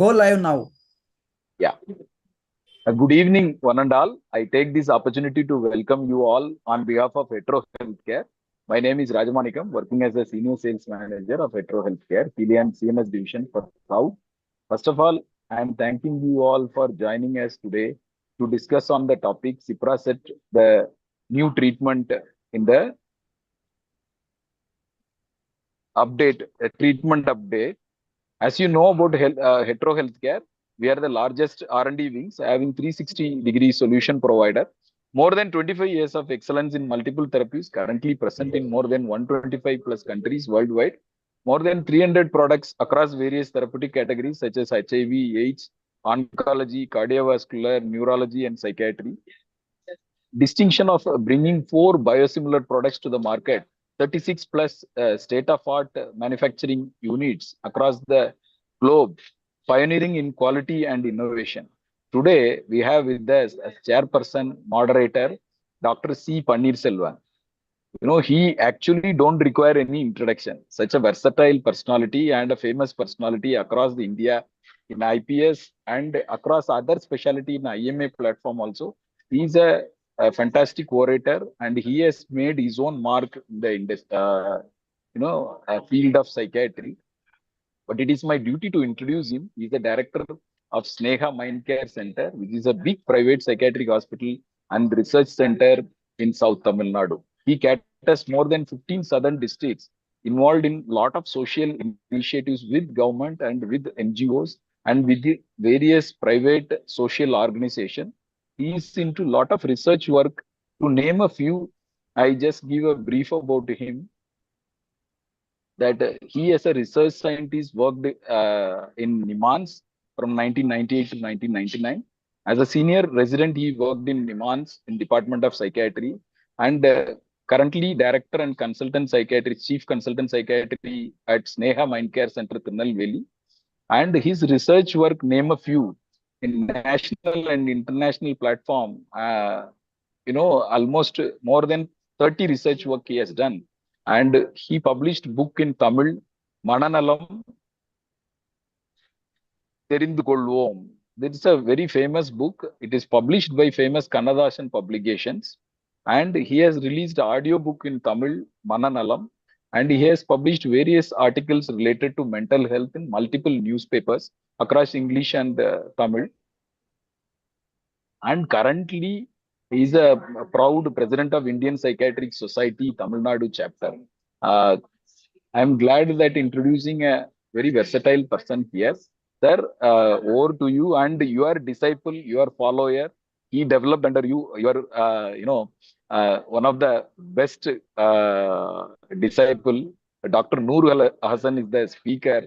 Go live now. Yeah. Good evening, one and all. I take this opportunity to welcome you all on behalf of Hetero Healthcare. My name is Rajamanikam, working as a senior sales manager of Hetero Healthcare, Kilian CNS division for South. First of all, I am thanking you all for joining us today to discuss on the topic Cipracet, the new treatment in the treatment update. As you know about Hetero Healthcare, we are the largest R&D wings having 360-degree solution provider. More than 25 years of excellence in multiple therapies, currently present in more than 125 plus countries worldwide. More than 300 products across various therapeutic categories such as HIV, AIDS, oncology, cardiovascular, neurology, and psychiatry. Distinction of bringing 4 biosimilar products to the market, 36 plus state-of-art manufacturing units across the globe, pioneering in quality and innovation. Today, we have with us as chairperson, moderator, Dr. C. Pannirselvan. He actually don't require any introduction. Such a versatile personality and a famous personality across the India in IPS and across other specialty in IMA platform also. He's a fantastic orator and he has made his own mark in the field of psychiatry. But it is my duty to introduce him. He's the director of Sneha Mind Care Center, which is a big private psychiatric hospital and research center in South Tamil Nadu. He caters more than 15 southern districts, involved in a lot of social initiatives with government and with NGOs and with the various private social organizations. He is into a lot of research work. To name a few, I just give a brief about him that he as a research scientist worked in Nimans from 1998 to 1999. As a senior resident, he worked in Nimans in Department of Psychiatry and currently director and consultant psychiatry, chief consultant psychiatry at Sneha Mind Care Center, Tirunelveli. And his research work, name a few, in national and international platform, almost more than 30 research work he has done. And he published book in Tamil, Mananalam Terindu Kolvom. This is a very famous book. It is published by famous Kannadasan publications. And he has released audio book in Tamil, Mananalam. And he has published various articles related to mental health in multiple newspapers across English and Tamil. And currently, he is a proud president of Indian Psychiatric Society, Tamil Nadu chapter. I'm glad that introducing a very versatile person here. Sir, over to you and your disciple, your follower. He developed under you. You are, one of the best disciple. Dr. Noorul Hasan is the speaker,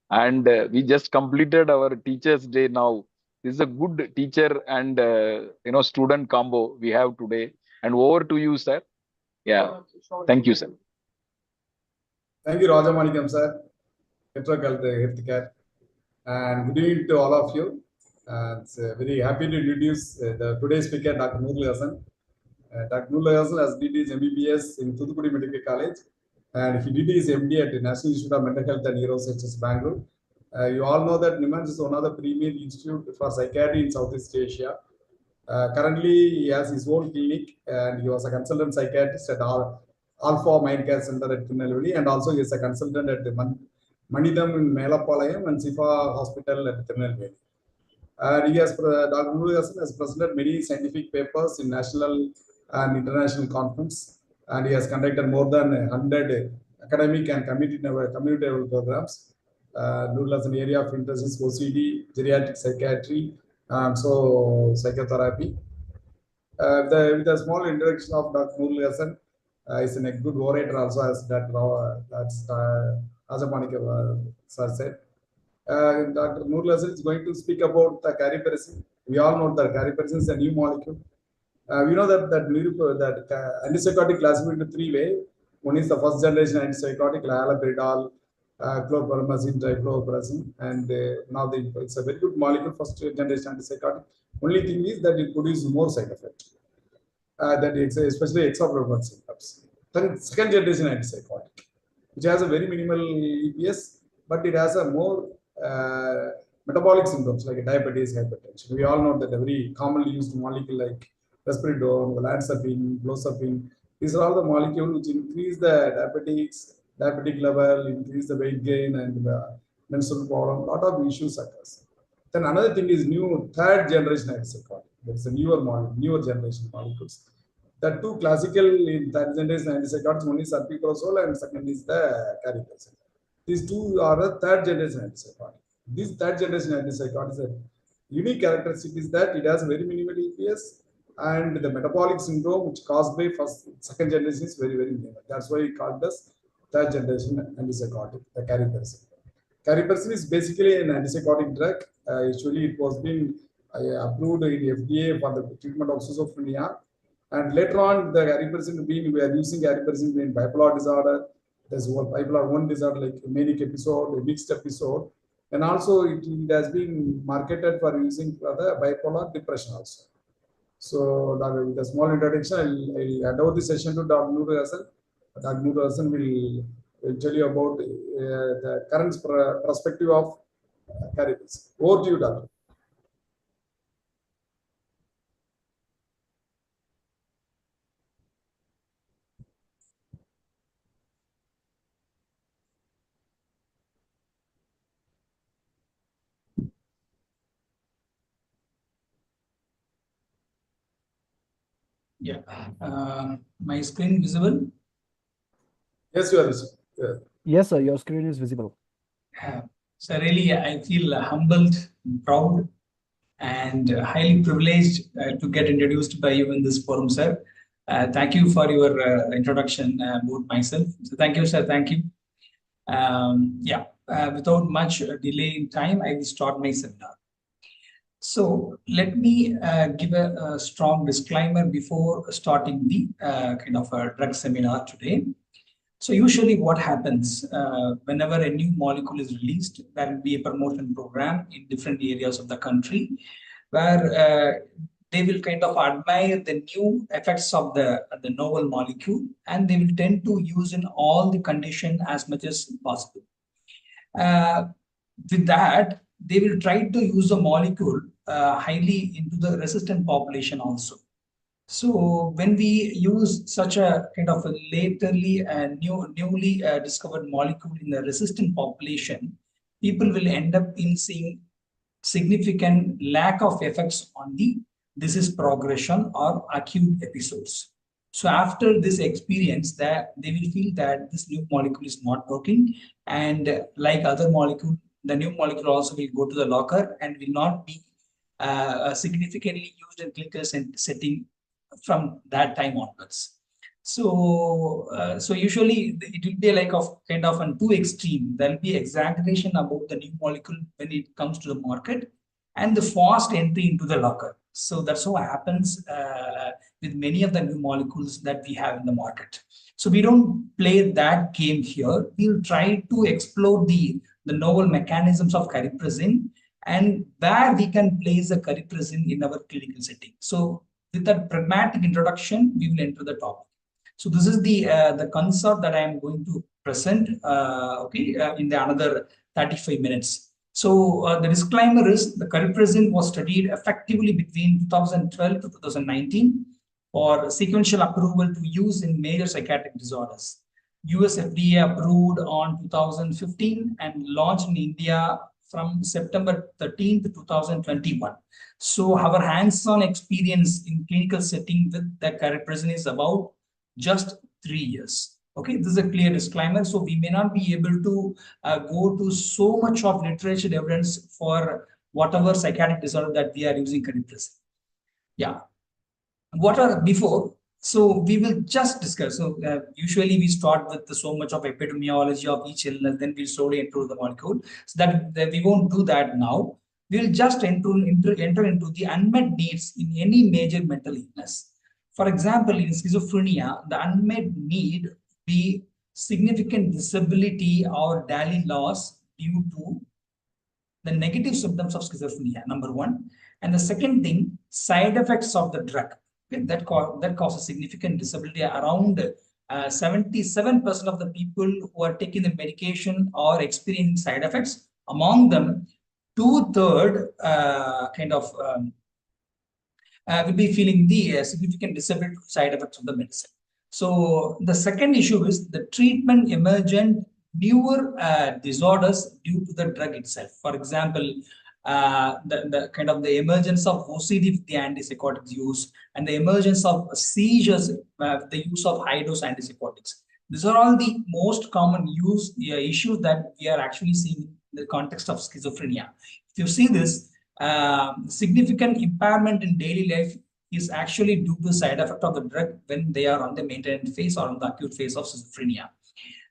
and we just completed our Teachers' Day now. This is a good teacher and student combo we have today. And over to you, sir. Yeah, thank you, sir. Thank you, Rajamanikam, sir. Healthcare. And good evening to all of you. It's very happy to introduce the today's speaker, Dr. Noorul Hasan. Dr. Noorul Hasan has did his MBBS in Thoothukudi Medical College, and he did his MD at the National Institute of Mental Health and Neurosciences, Bangalore. You all know that NIMANS is one of the premier institutes for psychiatry in Southeast Asia. Currently, he has his own clinic, and he was a consultant psychiatrist at Alpha Mind Care Center at Tirunelveli, and also he is a consultant at the Manidam in Melapalayam and Sifa Hospital at Tirunelveli. Dr. Noorul Hasan has presented many scientific papers in national and international conference, and he has conducted more than 100 academic and community level programs. Noorul Hasan area of interest is OCD, geriatric psychiatry, and so psychotherapy. With a small introduction of Dr. Noorul Hasan, is a good orator also, as that Rajamanikam sir said. Dr. Noorul Hasan is going to speak about the Cariprazine. We all know that Cariprazine is a new molecule. We know that antipsychotic classified into 3 ways. One is the first generation antipsychotic, haloperidol, chlorpromazine, trifluoperazine, and now it's a very good molecule, first generation antipsychotic. Only thing is that it produces more side effects. That is especially extrapyramidal symptoms. Then second generation antipsychotic, which has a very minimal EPS, but it has a more metabolic syndromes like diabetes, hypertension. We all know that a very commonly used molecule like risperidone, olanzapine, clozapine. These are all the molecules which increase the diabetic level, increase the weight gain and the menstrual problem. A lot of issues occurs. Then another thing is new third generation antipsychotic. That's a newer generation molecules. The two classical in third generation antipsychotics, one is aripiprazole and second is the cariprazine. These two are the third generation antipsychotic. This third generation antipsychotic is a unique characteristic is that it has very minimal EPS and the metabolic syndrome which caused by second generation is very minimal. That's why it called as third generation antipsychotic, the cariprazine. Cariprazine is basically an antipsychotic drug. Usually, it was being approved in FDA for the treatment of schizophrenia. And later on, the cariprazine we are using cariprazine in bipolar disorder. There's one bipolar 1 disorder like a manic episode, a mixed episode. And also, it has been marketed for using for the bipolar depression also. So, with a small introduction, I'll hand over the session to Dr. Noorul Hasan. Dr. Noorul Hasan will tell you about the current perspective of cariprazine. Over to you, Doctor. Yeah. My screen visible? Yes, you are listening. Yeah. Yes, sir, your screen is visible. So really, I feel humbled, proud, and highly privileged to get introduced by you in this forum, sir. Thank you for your introduction about myself. So thank you, sir. Thank you. Without much delay in time, I will start my seminar. So let me give a strong disclaimer before starting the kind of a drug seminar today. So usually what happens whenever a new molecule is released, there will be a promotion program in different areas of the country where they will kind of admire the new effects of the novel molecule and they will tend to use in all the conditions as much as possible. With that, they will try to use the molecule highly into the resistant population also. So when we use such a kind of a newly discovered molecule in the resistant population, people will end up in seeing significant lack of effects on the disease progression or acute episodes. So after this experience, that they will feel that this new molecule is not working, and like other molecule, the new molecule also will go to the locker and will not be significantly used in clinical setting from that time onwards. So, usually it will be like kind of an two extreme. There will be exaggeration about the new molecule when it comes to the market, and the fast entry into the locker. So that's what happens with many of the new molecules that we have in the market. So we don't play that game here. We'll try to explore the novel mechanisms of cariprazine and where we can place the cariprazine in our clinical setting. So with that pragmatic introduction, we will enter the topic. So this is the concept that I am going to present in the another 35 minutes. So the disclaimer is the cariprazine was studied effectively between 2012 to 2019 for sequential approval to use in major psychiatric disorders. US FDA approved on 2015 and launched in India from September 13th, 2021. So our hands-on experience in clinical setting with the cariprazine is about just 3 years. Okay, this is a clear disclaimer. So we may not be able to go to so much of literature evidence for whatever psychiatric disorder that we are using cariprazine. Yeah. What are before? So we will just discuss. So usually we start with so much of epidemiology of each illness, then we'll slowly enter the molecule. So that we won't do that now. We'll just enter into the unmet needs in any major mental illness. For example, in schizophrenia, the unmet need be significant disability or daily loss due to the negative symptoms of schizophrenia, number one. And the second thing, side effects of the drug. Okay, that causes significant disability. Around 77% of the people who are taking the medication are experiencing side effects. Among them, 2/3 kind of will be feeling the significant disability side effects of the medicine. So the second issue is the treatment emergent newer disorders due to the drug itself. For example, the kind of the emergence of OCD with the antipsychotics use and the emergence of seizures with the use of high dose antipsychotics. These are all the most common issues that we are actually seeing in the context of schizophrenia. If you see this, significant impairment in daily life is actually due to side effect of the drug when they are on the maintenance phase or on the acute phase of schizophrenia.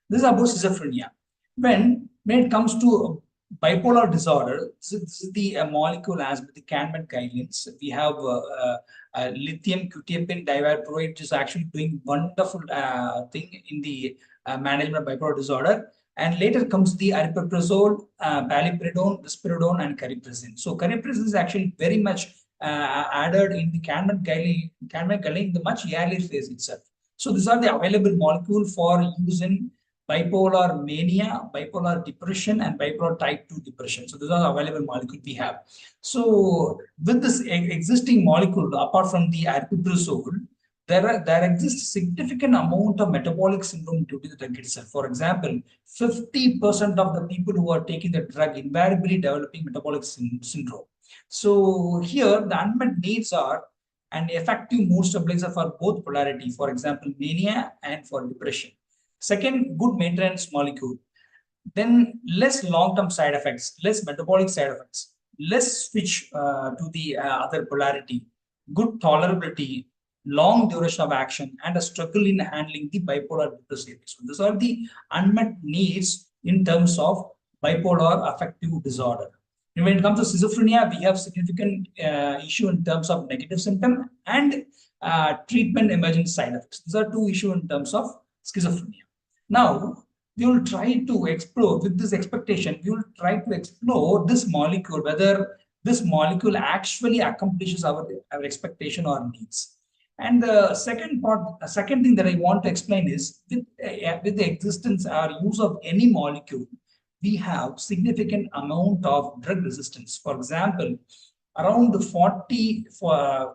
This is about schizophrenia. When it comes to bipolar disorder, this is the molecule as per the Kahneman guidelines. We have lithium quetiapine divalproate, which is actually doing wonderful thing in the management of bipolar disorder. And later comes the aripiprazole, paliperidone, risperidone, and cariprazine. So cariprazine is actually very much added in the Kahneman guideline in the much earlier phase itself. So these are the available molecule for use in bipolar mania, bipolar depression, and bipolar type 2 depression. So these are the available molecule we have. So with this existing molecule, apart from the aripiprazole, there exists significant amount of metabolic syndrome due to the drug itself. For example, 50% of the people who are taking the drug invariably developing metabolic syndrome. So here the unmet needs are an effective mood stabilizer for both polarity, for example, mania and for depression. Second, good maintenance molecule. Then less long-term side effects, less metabolic side effects, less switch to the other polarity, good tolerability, long duration of action, and a struggle in handling the bipolar depressive. So these are the unmet needs in terms of bipolar affective disorder. And when it comes to schizophrenia, we have significant issue in terms of negative symptom and treatment emergent side effects. These are two issues in terms of schizophrenia. Now, we will try to explore with this expectation, we will try to explore this molecule, whether this molecule actually accomplishes our expectation or needs. And the second thing that I want to explain is with the existence or use of any molecule, we have significant amount of drug resistance. For example, around 30 to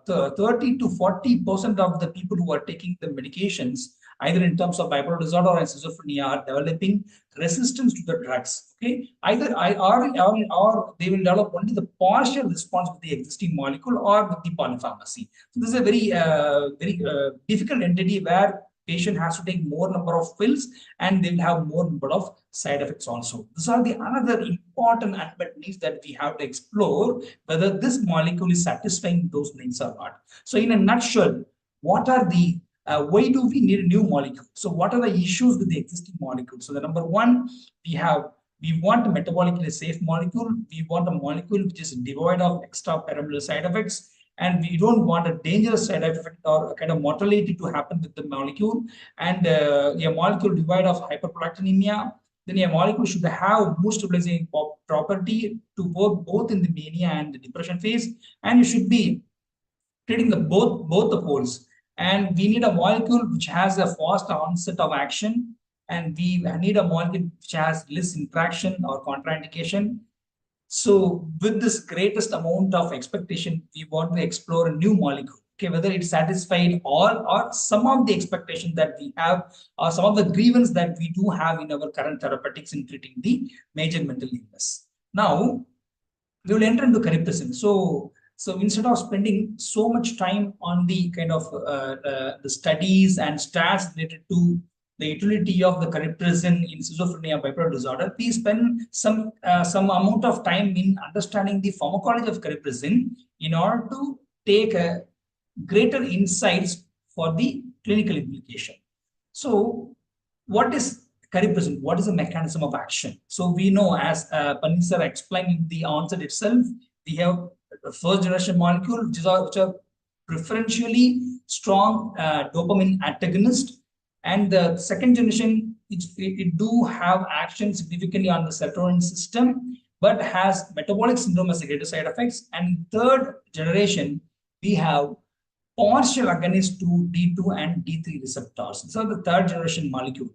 40% of the people who are taking the medications, either in terms of bipolar disorder or schizophrenia, are developing resistance to the drugs. Okay, either or they will develop only the partial response with the existing molecule or with the polypharmacy. So this is a very difficult entity where patient has to take more number of pills and they will have more number of side effects also. These are the another important unmet needs that we have to explore whether this molecule is satisfying those needs or not. So in a nutshell, what are the why do we need a new molecule? So what are the issues with the existing molecule? So the number one, we want a metabolically safe molecule. We want a molecule which is devoid of extrapyramidal side effects. And we don't want a dangerous side effect or a kind of mortality to happen with the molecule. And a molecule devoid of hyperprolactinemia. Then a molecule should have mood stabilizing property to work both in the mania and the depression phase. And you should be treating both the poles. And we need a molecule which has a fast onset of action. And we need a molecule which has less interaction or contraindication. So with this greatest amount of expectation, we want to explore a new molecule, okay, whether it satisfied all or some of the expectations that we have or some of the grievance that we do have in our current therapeutics in treating the major mental illness. Now, we will enter into cariprazine. So instead of spending so much time on the kind of the studies and stats related to the utility of the cariprazine in schizophrenia bipolar disorder, we spend some amount of time in understanding the pharmacology of cariprazine in order to take a greater insights for the clinical implication. So what is cariprazine? What is the mechanism of action? So we know, as Panit sir explained in the onset itself, we have the first generation molecule, which are preferentially strong dopamine antagonist. And the second generation, it do have action significantly on the serotonin system, but has metabolic syndrome as a greater side effects. And third generation, we have partial agonist to D2 and D3 receptors. These are the third generation molecule.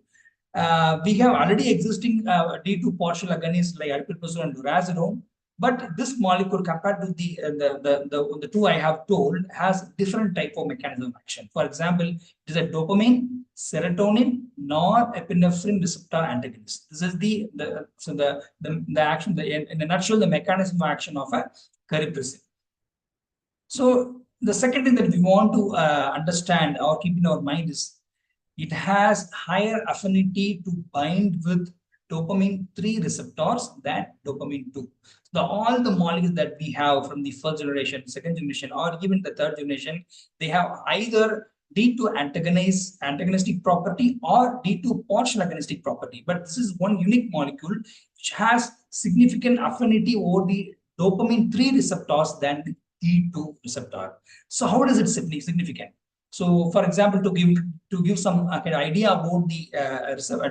We have already existing D2 partial agonists like aripiprazole and durazolone. But this molecule compared to the two I have told has different type of mechanism of action. For example, it is a dopamine, serotonin, norepinephrine receptor antagonist. This is the action, in a nutshell, the mechanism of action of a cariprazine. So the second thing that we want to understand or keep in our mind is it has higher affinity to bind with dopamine 3 receptors than dopamine 2. All the molecules that we have from the first generation, second generation, or even the third generation, they have either D2 antagonistic property or D2 partial agonistic property. But this is one unique molecule which has significant affinity over the dopamine 3 receptors than the D2 receptor. So how does it significant? So, for example, to give some idea about the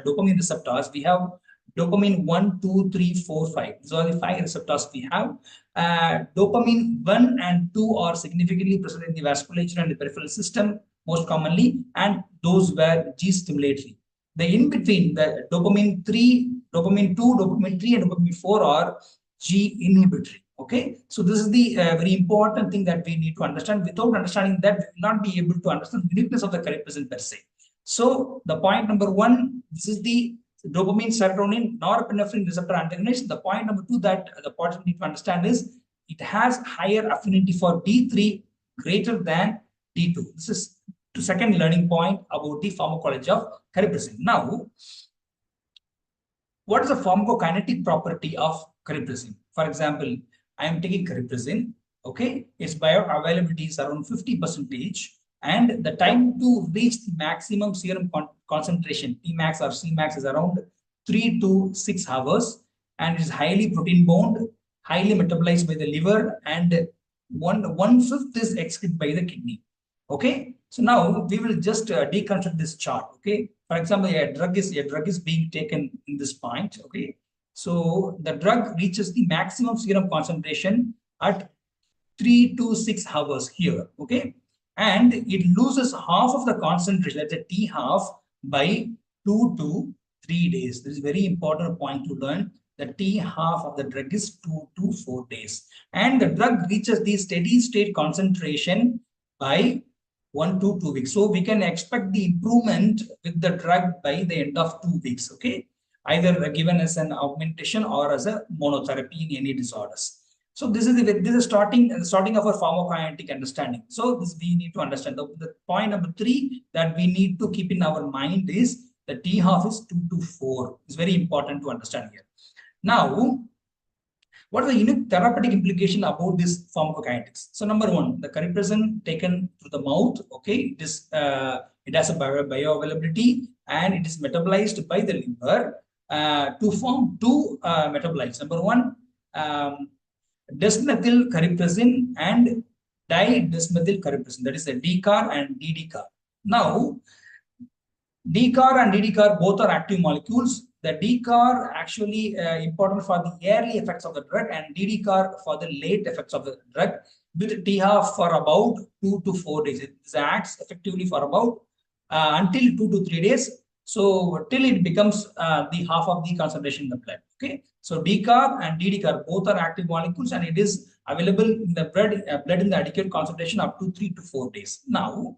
dopamine receptors, we have dopamine 1, 2, 3, 4, 5. These are the 5 receptors we have. Dopamine 1 and 2 are significantly present in the vasculature and the peripheral system most commonly, and those were G stimulatory. The in between, the dopamine 3, dopamine 2, dopamine 3, and dopamine 4 are G inhibitory. Okay, so this is the very important thing that we need to understand. Without understanding that, we will not be able to understand the uniqueness of the cariprazine per se. So the point number 1, this is the dopamine, serotonin, norepinephrine receptor antagonist. The point number 2 that the part we need to understand is it has higher affinity for D3 greater than D2. This is the second learning point about the pharmacology of cariprazine. Now, what is the pharmacokinetic property of cariprazine? For example, I am taking cariprazine, okay, its bioavailability is around 50%, and the time to reach the maximum serum concentration, Tmax or Cmax, is around 3 to 6 hours, and is highly protein bound, highly metabolized by the liver, and one-fifth is excreted by the kidney. Okay, so now we will just deconstruct this chart. Okay, for example, a drug is being taken in this point. Okay, so the drug reaches the maximum serum concentration at 3 to 6 hours here. Okay, and it loses half of the concentration, that's a T half, by 2 to 3 days. This is very important point to learn. The T half of the drug is 2 to 4 days, and the drug reaches the steady state concentration by 1 to 2 weeks. So we can expect the improvement with the drug by the end of 2 weeks. Okay, either given as an augmentation or as a monotherapy in any disorders. So this is starting of our pharmacokinetic understanding. So this we need to understand. The point number 3 that we need to keep in our mind is the T half is 2 to 4. It's very important to understand here. Now, what are the unique therapeutic implication about this pharmacokinetics? So number 1, the cariprazine taken through the mouth. Okay, it has a bioavailability, and it is metabolized by the liver to form 2 metabolites. Number 1, desmethyl cariprazine and di-desmethyl cariprazine. That is the D-car and DD-car. Now, D-car and DD-car both are active molecules. The D-car actually important for the early effects of the drug, and DD-car for the late effects of the drug, with T half for about 2 to 4 days. It acts effectively for about until 2 to 3 days. So till it becomes the half of the concentration in the blood. Okay, so D-car and DD-car both are active molecules, and it is available in the blood in the adequate concentration up to 3 to 4 days. Now,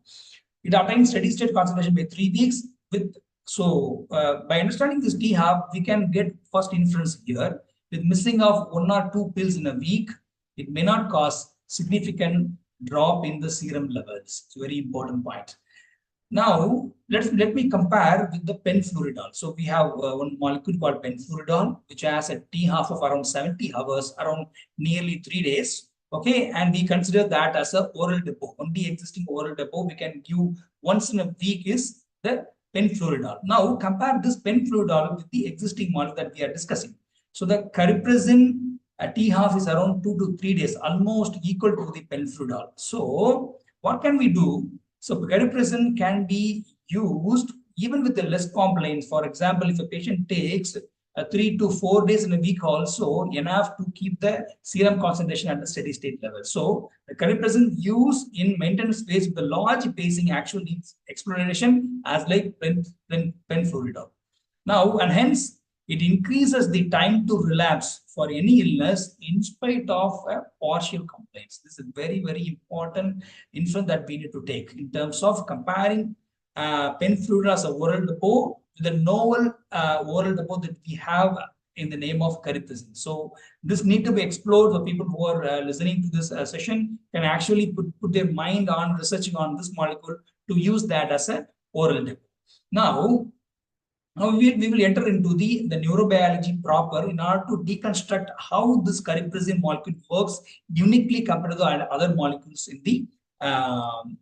it attains steady state concentration by 3 weeks. By understanding this T half, we can get first inference here. With missing of 1 or 2 pills in a week, it may not cause significant drop in the serum levels. It's a very important point. Now, let me compare with the penfluridol. So we have one molecule called penfluridol, which has a T half of around 70 hours, around nearly 3 days. Okay, and we consider that as a oral depot. Only existing oral depot we can give once in a week is the penfluridol. Now, compare this penfluridol with the existing molecule that we are discussing. So the cariprazine T half is around 2 to 3 days, almost equal to the penfluridol. So what can we do? So cariprazine can be used even with the less compliance. For example, if a patient takes 3 to 4 days in a week, also enough to keep the serum concentration at the steady state level. So the cariprazine use in maintenance phase with the large pacing actually needs exploration as like penfluridol. Now, and hence It increases the time to relapse for any illness in spite of a partial complaints. This is very, very important inference that we need to take in terms of comparing penfluoride as a oral depot to the novel oral depot that we have in the name of Cariprazine. So this need to be explored. The people who are listening to this session can actually put their mind on researching on this molecule to use that as a oral depot. Now we will enter into the neurobiology proper in order to deconstruct how this cariprazine molecule works uniquely compared to the other molecules in the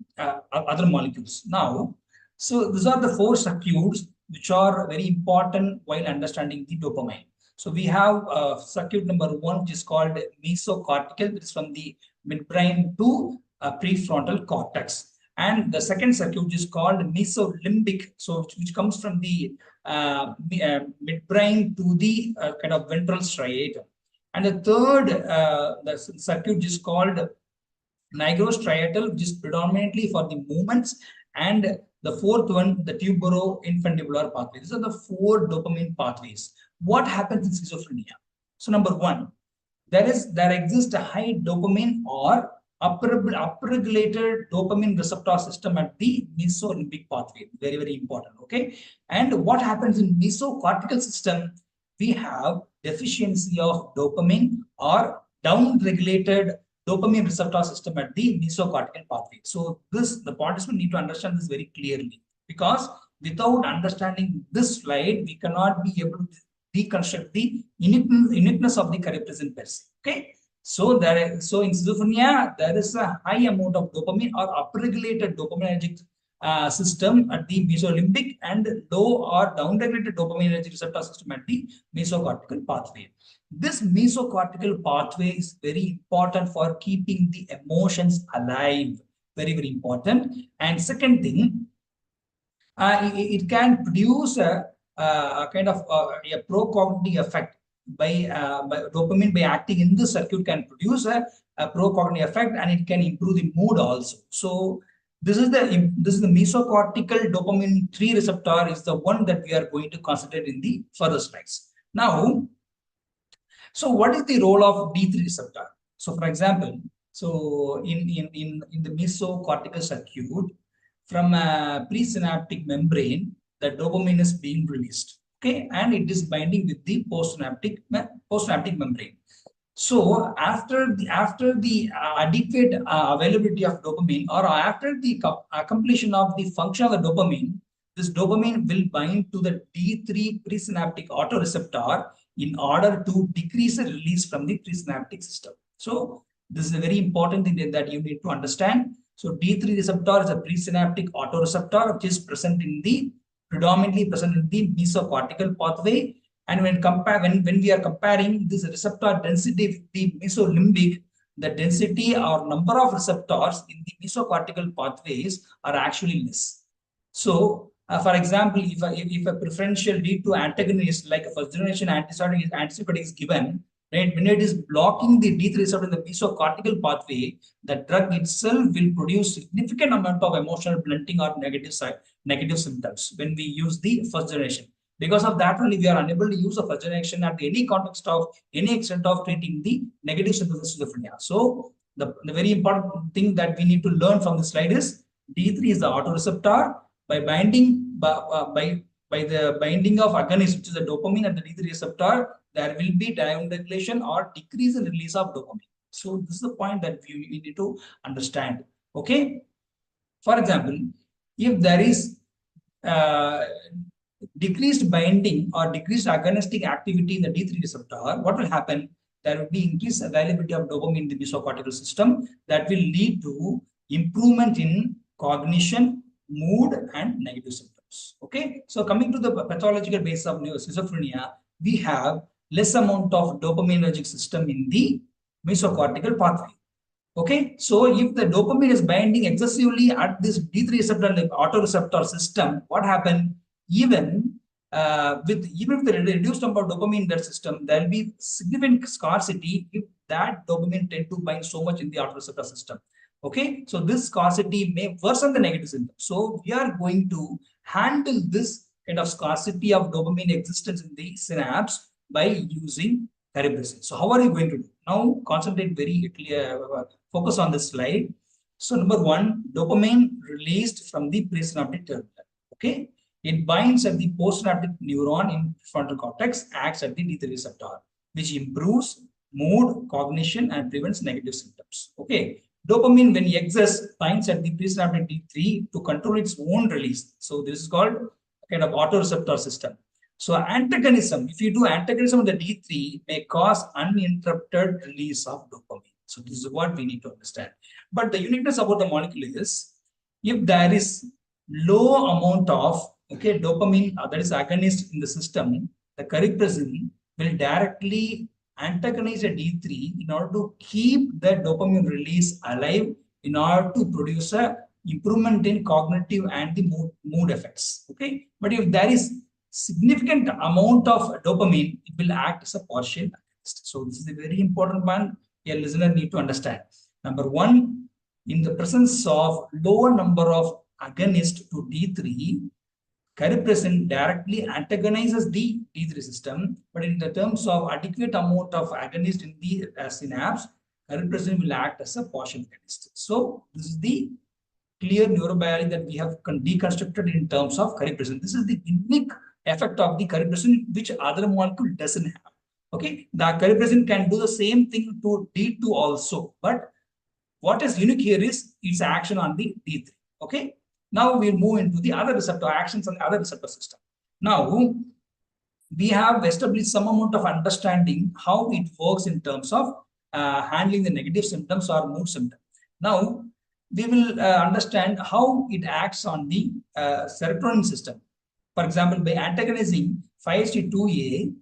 other molecules. Now, so these are the 4 circuits which are very important while understanding the dopamine. So we have circuit number 1, which is called mesocortical, which is from the midbrain to prefrontal cortex. And the second circuit is called mesolimbic, so which comes from the midbrain to the kind of ventral striatum. And the third the circuit is called nigrostriatal, which is predominantly for the movements, and the fourth one, the tubero-infundibular pathway. These are the 4 dopamine pathways. What happens in schizophrenia? So number 1, there exists a high dopamine or upregulated dopamine receptor system at the mesolimbic pathway. Very, very important. Okay. And what happens in mesocortical system? We have deficiency of dopamine or down-regulated dopamine receptor system at the mesocortical pathway. So the participant need to understand this very clearly, because without understanding this slide, we cannot be able to deconstruct the uniqueness of the cariprazine per se. Okay. So in schizophrenia, there is a high amount of dopamine or upregulated dopaminergic system at the mesolimbic and low or downregulated dopaminergic receptor system at the mesocortical pathway. This mesocortical pathway is very important for keeping the emotions alive. Very, very important. And second thing, it can produce a kind of a pro-cognitive effect by dopamine by acting in the circuit can produce a pro-cognitive effect, and it can improve the mood also. So this is the mesocortical dopamine 3 receptor is the one that we are going to consider in the further slides. Now, so what is the role of D3 receptor? So for example, so in the mesocortical circuit, from a presynaptic membrane, the dopamine is being released. Okay, and it is binding with the postsynaptic membrane. So after the adequate availability of dopamine, or after the completion of the function of the dopamine, this dopamine will bind to the D3 presynaptic autoreceptor in order to decrease the release from the presynaptic system. So this is a very important thing that you need to understand. So D3 receptor is a presynaptic autoreceptor which is predominantly present in the mesocortical pathway. And when we are comparing this receptor density with the mesolimbic, the density or number of receptors in the mesocortical pathways are actually less. So for example, if a preferential D2 antagonist like a first generation antipsychotic is given, right, when it is blocking the D3 receptor in the mesocortical pathway, the drug itself will produce significant amount of emotional blunting or negative symptoms when we use the first generation. Because of that only, we are unable to use the first generation at any context of any extent of treating the negative symptoms of schizophrenia. So the very important thing that we need to learn from this slide is D3 is the autoreceptor. By binding by the binding of agonist, which is the dopamine at the D3 receptor, there will be downregulation or decrease in release of dopamine. So this is the point that we need to understand. Okay. For example, if there is decreased binding or decreased agonistic activity in the D3 receptor, what will happen? There will be increased availability of dopamine in the mesocortical system that will lead to improvement in cognition, mood, and negative symptoms. Okay. So coming to the pathological basis of schizophrenia, we have less amount of dopaminergic system in the mesocortical pathway. Okay. So if the dopamine is binding excessively at this D3 receptor like autoreceptor system, what happens? Even with the reduced number of dopamine in that system, there will be significant scarcity if that dopamine tend to bind so much in the autoreceptor system. Okay, so this scarcity may worsen the negative symptoms. So we are going to handle this kind of scarcity of dopamine existence in the synapse by using cariprazine. So how are you going to do? Now concentrate very focus on this slide. So number one, dopamine released from the presynaptic terminal. Okay, it binds at the postsynaptic neuron in frontal cortex, acts at the D3 receptor, which improves mood, cognition, and prevents negative symptoms. Okay, dopamine when exists binds at the presynaptic D3 to control its own release. So this is called kind of autoreceptor system. So antagonism, if you do antagonism of the D3, may cause uninterrupted release of dopamine. So this is what we need to understand. But the uniqueness about the molecule is, if there is low amount of dopamine that is agonist in the system, the cariprazine will directly antagonize a D3 in order to keep the dopamine release alive, in order to produce a improvement in cognitive and the mood effects. Okay, but if there is significant amount of dopamine, it will act as a partial agonist. So this is a very important one a listener need to understand. Number one, in the presence of lower number of agonist to D3, cariprazine directly antagonizes the D3 system, but in the terms of adequate amount of agonist in the synapse, cariprazine will act as a partial agonist. So this is the clear neurobiology that we have deconstructed in terms of cariprazine. This is the unique effect of the cariprazine, which other molecule doesn't have. Okay, the cariprazine can do the same thing to D2 also, but what is unique here is its action on the D3. Okay, now we'll move into the other receptor actions on the other receptor system. Now we have established some amount of understanding how it works in terms of handling the negative symptoms or mood symptoms. Now we will understand how it acts on the serotonin system. For example, by antagonizing 5-HT2A,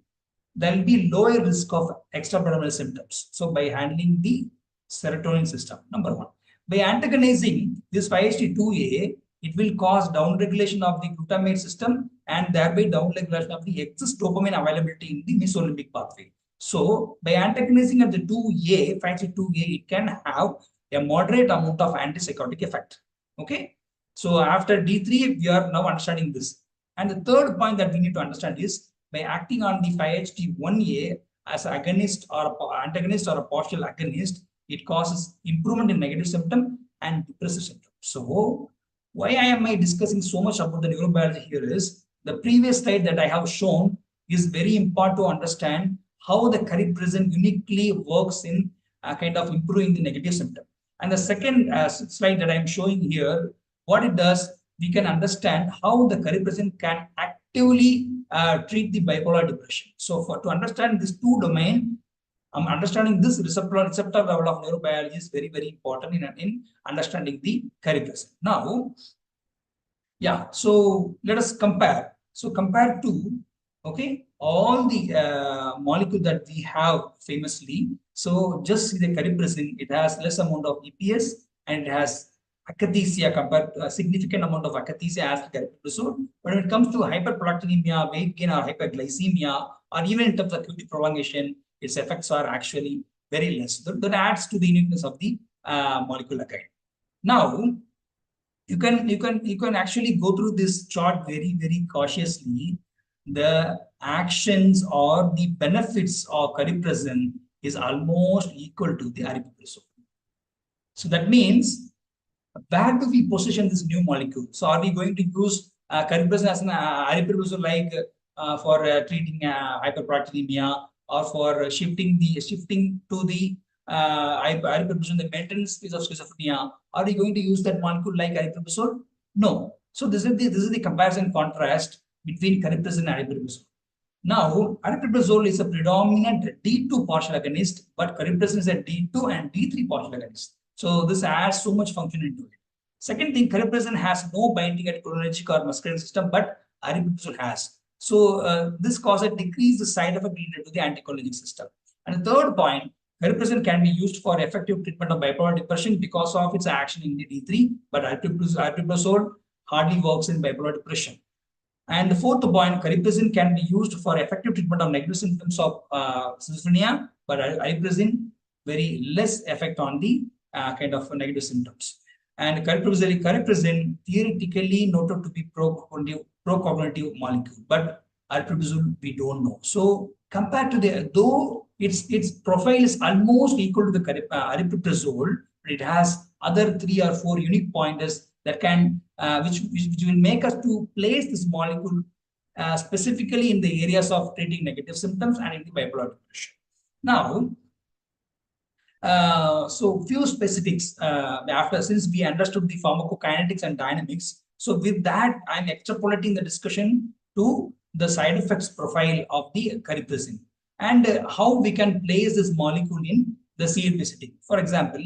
there will be lower risk of extrapyramidal symptoms. So by handling the serotonin system, number one. By antagonizing this 5-HT2A, it will cause downregulation of the glutamate system and thereby downregulation of the excess dopamine availability in the mesolimbic pathway. So by antagonizing of the 2A, 5-HT2A, it can have a moderate amount of antipsychotic effect. Okay. So after D3, we are now understanding this. And the third point that we need to understand is, by acting on the 5-HT1A as an agonist or antagonist or a partial agonist, it causes improvement in negative symptom and depressive symptoms. So why am I discussing so much about the neurobiology here is, the previous slide that I have shown is very important to understand how the cariprazine uniquely works in kind of improving the negative symptom. And the second slide that I am showing here, what it does, we can understand how the cariprazine can actively treat the bipolar depression. So to understand these two domains, understanding this receptor level of neurobiology is very, very important in understanding the cariprazine. Now, yeah, so let us compare. So compared to, okay, all the molecule that we have famously, so just see the cariprazine, it has less amount of EPS and it has akathisia compared to a significant amount of akathisia as cariprazine. But when it comes to hyperprolactinemia, weight gain or hyperglycemia, or even in terms of QT prolongation, its effects are actually very less. That adds to the uniqueness of the molecule again. Now, you can actually go through this chart very, very cautiously. The actions or the benefits of cariprazine is almost equal to the aripiprazole. So that means, where do we position this new molecule? So are we going to use cariprazine as an aripiprazole like for treating hyperprolactinemia, or for shifting to the aripiprazole, the maintenance phase of schizophrenia? Are we going to use that molecule like aripiprazole? No. So this is the comparison contrast between cariprazine and aripiprazole. Now, aripiprazole is a predominant D2 partial agonist, but cariprazine is a D2 and D3 partial agonist. So this adds so much function into it. Second thing, cariprazine has no binding at cholinergic or muscarinic system, but aripiprazole has. So this causes a decreased side effect related to the anticholinergic system. And the third point, cariprazine can be used for effective treatment of bipolar depression because of its action in the D3, but aripiprazole hardly works in bipolar depression. And the fourth point, cariprazine can be used for effective treatment of negative symptoms of schizophrenia, but aripiprazine very less effect on the kind of negative symptoms. And cariprazine theoretically noted to be pro-cognitive pro-cognitive molecule, but aripiprazole we don't know. So compared to though its profile is almost equal to the aripiprazole, but it has other 3 or 4 unique pointers that can which will make us to place this molecule specifically in the areas of treating negative symptoms and in the bipolar depression. Now, so few specifics since we understood the pharmacokinetics and dynamics. So with that, I'm extrapolating the discussion to the side effects profile of the cariprazine and how we can place this molecule in the CLP setting. For example,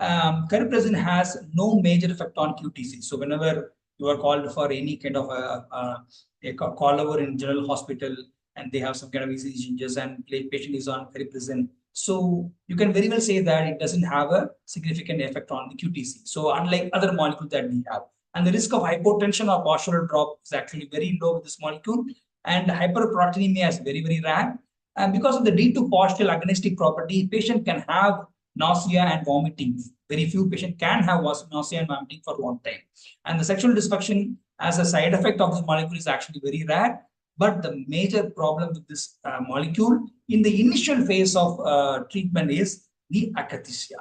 cariprazine has no major effect on QTC. So whenever you are called for any kind of a call over in general hospital and they have some kind of ECG changes and patient is on cariprazine, so you can very well say that it doesn't have a significant effect on the QTC. So unlike other molecules that we have, and the risk of hypotension or postural drop is actually very low with this molecule, and hyperproteinemia is very, very rare. And because of the D2 postural agonistic property, patient can have nausea and vomiting. Very few patients can have nausea and vomiting for one time. And the sexual dysfunction as a side effect of this molecule is actually very rare. But the major problem with this molecule in the initial phase of treatment is the akathisia.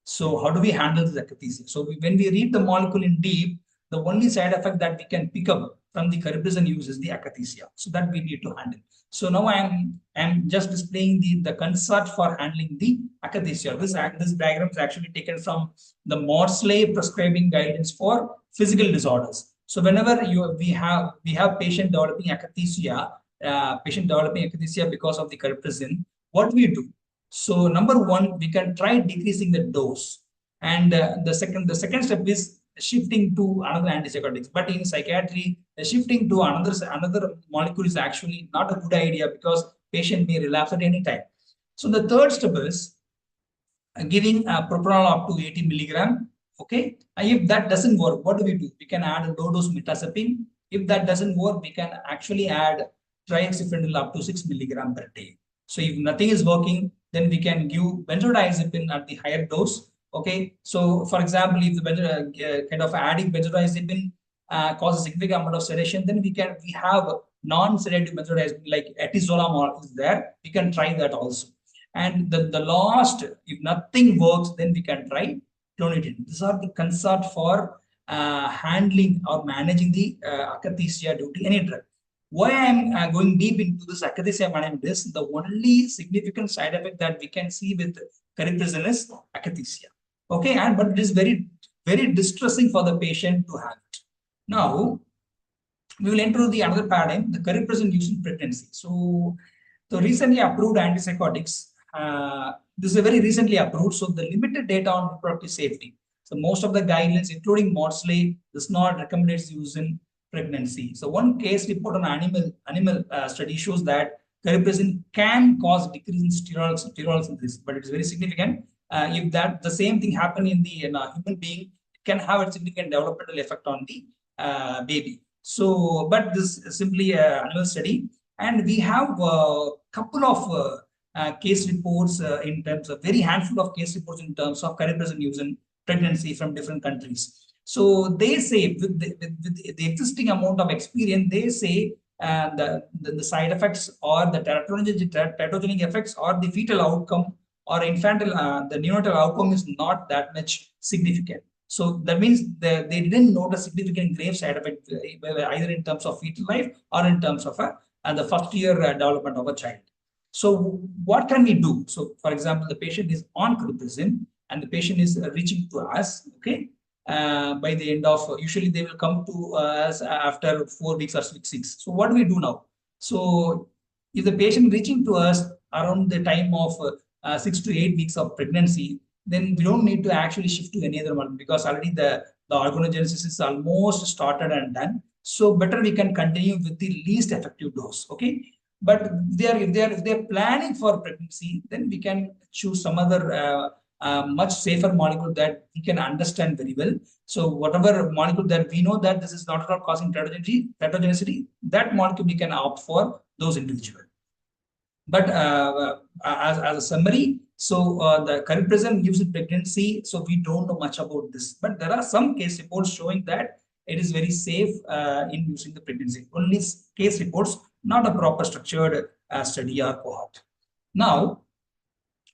So how do we handle this akathisia? So when we read the molecule in deep, the only side effect that we can pick up from the cariprazine use is the akathisia. So that we need to handle. So now I'm just displaying the concept for handling the akathisia. This diagram is actually taken from the Maudsley prescribing guidance for physical disorders. So whenever we have patient developing akathisia, because of the cariprazine, what we do? So number one, we can try decreasing the dose, and the second step is shifting to another antipsychotics. But in psychiatry, shifting to another molecule is actually not a good idea because patient may relapse at any time. So the third step is giving propranolol up to 80 milligram. Okay, and if that doesn't work, what do? We can add a low dose mirtazapine. If that doesn't work, we can actually add triacylfentanil up to 6 milligram per day. So if nothing is working, then we can give benzodiazepine at the higher dose. Okay, so for example, if the kind of adding benzodiazepine causes significant amount of sedation, then we have non-sedative benzodiazepine like etizolam is there. We can try that also. And the last, if nothing works, then we can try clonidine. These are the concept for handling or managing the akathisia due to any drug. Why I'm going deep into this akathisia management is the only significant side effect that we can see with cariprazine is akathisia. Okay, but it is very, very distressing for the patient to have it. Now, we will enter the another paradigm, the cariprazine use in pregnancy. So the recently approved antipsychotics, this is a very recently approved, so the limited data on reproductive safety. So most of the guidelines, including Maudsley, does not recommend its use in pregnancy. So one case report on animal study shows that cariprazine can cause decrease in steroid synthesis, but it is very significant. If the same thing happen in the human being, it can have a significant developmental effect on the baby. So, but this is simply an animal study, and we have a couple of case reports in terms of very handful of case reports in terms of cariprazine use in pregnancy from different countries. So they say with the existing amount of experience, they say the side effects or the teratogenic effects or the fetal outcome or infantile, the neonatal outcome is not that much significant. So that means they didn't note a significant grave side effect either in terms of fetal life or in terms of the first year development of a child. So what can we do? So for example, the patient is on cariprazine and the patient is reaching to us, okay? By the end of, usually they will come to us after 4 weeks or 6 weeks. So what do we do now? So if the patient reaching to us around the time of 6 to 8 weeks of pregnancy, then we don't need to actually shift to any other one because already the organogenesis is almost started and done. So better we can continue with the least effective dose, okay? But if they're planning for pregnancy, then we can choose some other much safer molecule that we can understand very well. So whatever molecule that we know that this is not at all causing teratogenicity, that molecule we can opt for those individuals. But as a summary, so the cariprazine use in pregnancy, so we don't know much about this. But there are some case reports showing that it is very safe in using the prednisone. Only case reports, not a proper structured study or cohort. Now,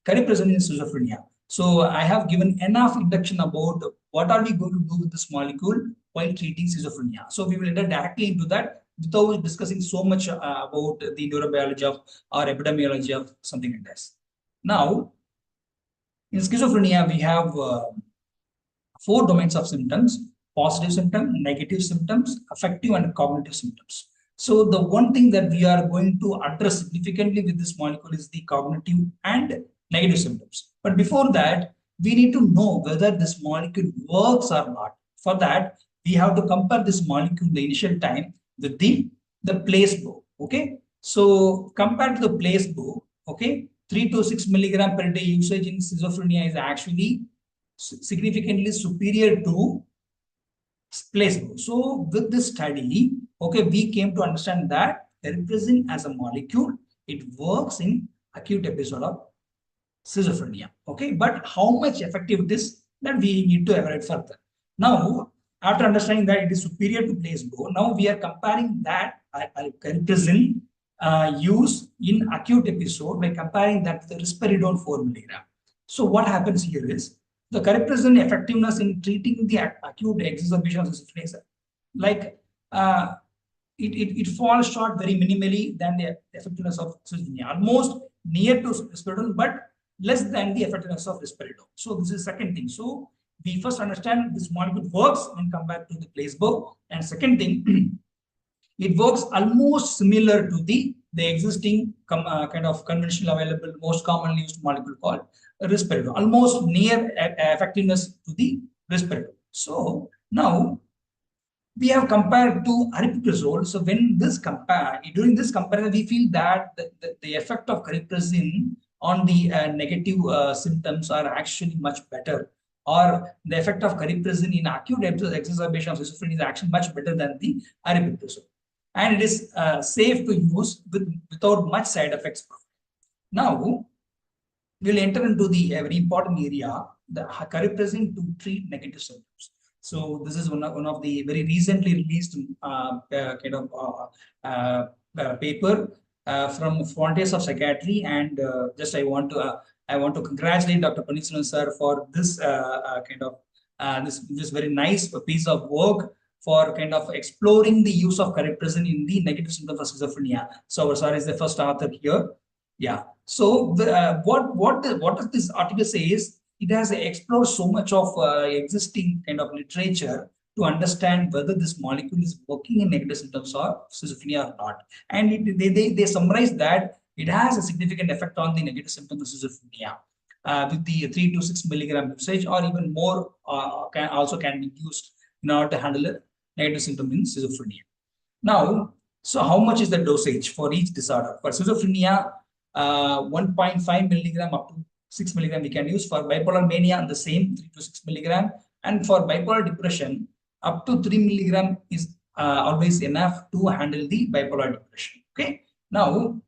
cariprazine in schizophrenia. So I have given enough induction about what are we going to do with this molecule while treating schizophrenia. So we will enter directly into that without discussing so much about the neurobiology of or epidemiology of something like this. Now, in schizophrenia, we have 4 domains of symptoms: positive symptom, negative symptoms, affective and cognitive symptoms. So the one thing that we are going to address significantly with this molecule is the cognitive and negative symptoms. But before that, we need to know whether this molecule works or not. For that, we have to compare this molecule the initial time with the placebo. Okay. So compared to the placebo, okay, 3 to 6 milligram per day usage in schizophrenia is actually significantly superior to placebo. So with this study, okay, we came to understand that cariprazine as a molecule, it works in acute episode of schizophrenia. Okay, but how much effective it is, that we need to evaluate further. Now, after understanding that it is superior to placebo, now we are comparing that cariprazine use in acute episode by comparing that to the risperidone 4 milligram. So what happens here is the cariprazine effectiveness in treating the acute exacerbation of schizophrenia, like it falls short very minimally than the effectiveness of schizophrenia, almost near to risperidone, but less than the effectiveness of risperidone. So this is the second thing. So we first understand this molecule works when compared to the placebo, and second thing, it works almost similar to the existing kind of conventional available, most commonly used molecule called risperidone, almost near effectiveness to the risperidone. So now we have compared to aripiprazole. So when during this comparison, we feel that the effect of cariprazine on the negative symptoms are actually much better, or the effect of cariprazine in acute exacerbation of schizophrenia is actually much better than the aripiprazole. And it is safe to use without much side effects. Now, we'll enter into the very important area, the cariprazine to treat negative symptoms. So this is one of the very recently released paper from Frontiers of Psychiatry, and just I want to congratulate Dr. Panitsunan sir for this this very nice piece of work for kind of exploring the use of cariprazine in the negative symptoms of schizophrenia. So sir is the first author here. Yeah. So what does this article say is, it has explored so much of existing kind of literature to understand whether this molecule is working in negative symptoms of schizophrenia or not. And they summarize that it has a significant effect on the negative symptoms of schizophrenia with the 3 to 6 milligram usage, or even more can be used in order to handle a negative symptom in schizophrenia. Now, so how much is the dosage for each disorder? For schizophrenia, 1.5 milligram up to 6 milligram we can use. For bipolar mania, the same 3 to 6 milligram. And for bipolar depression, up to 3 milligram is always enough to handle the bipolar depression. Okay. Now,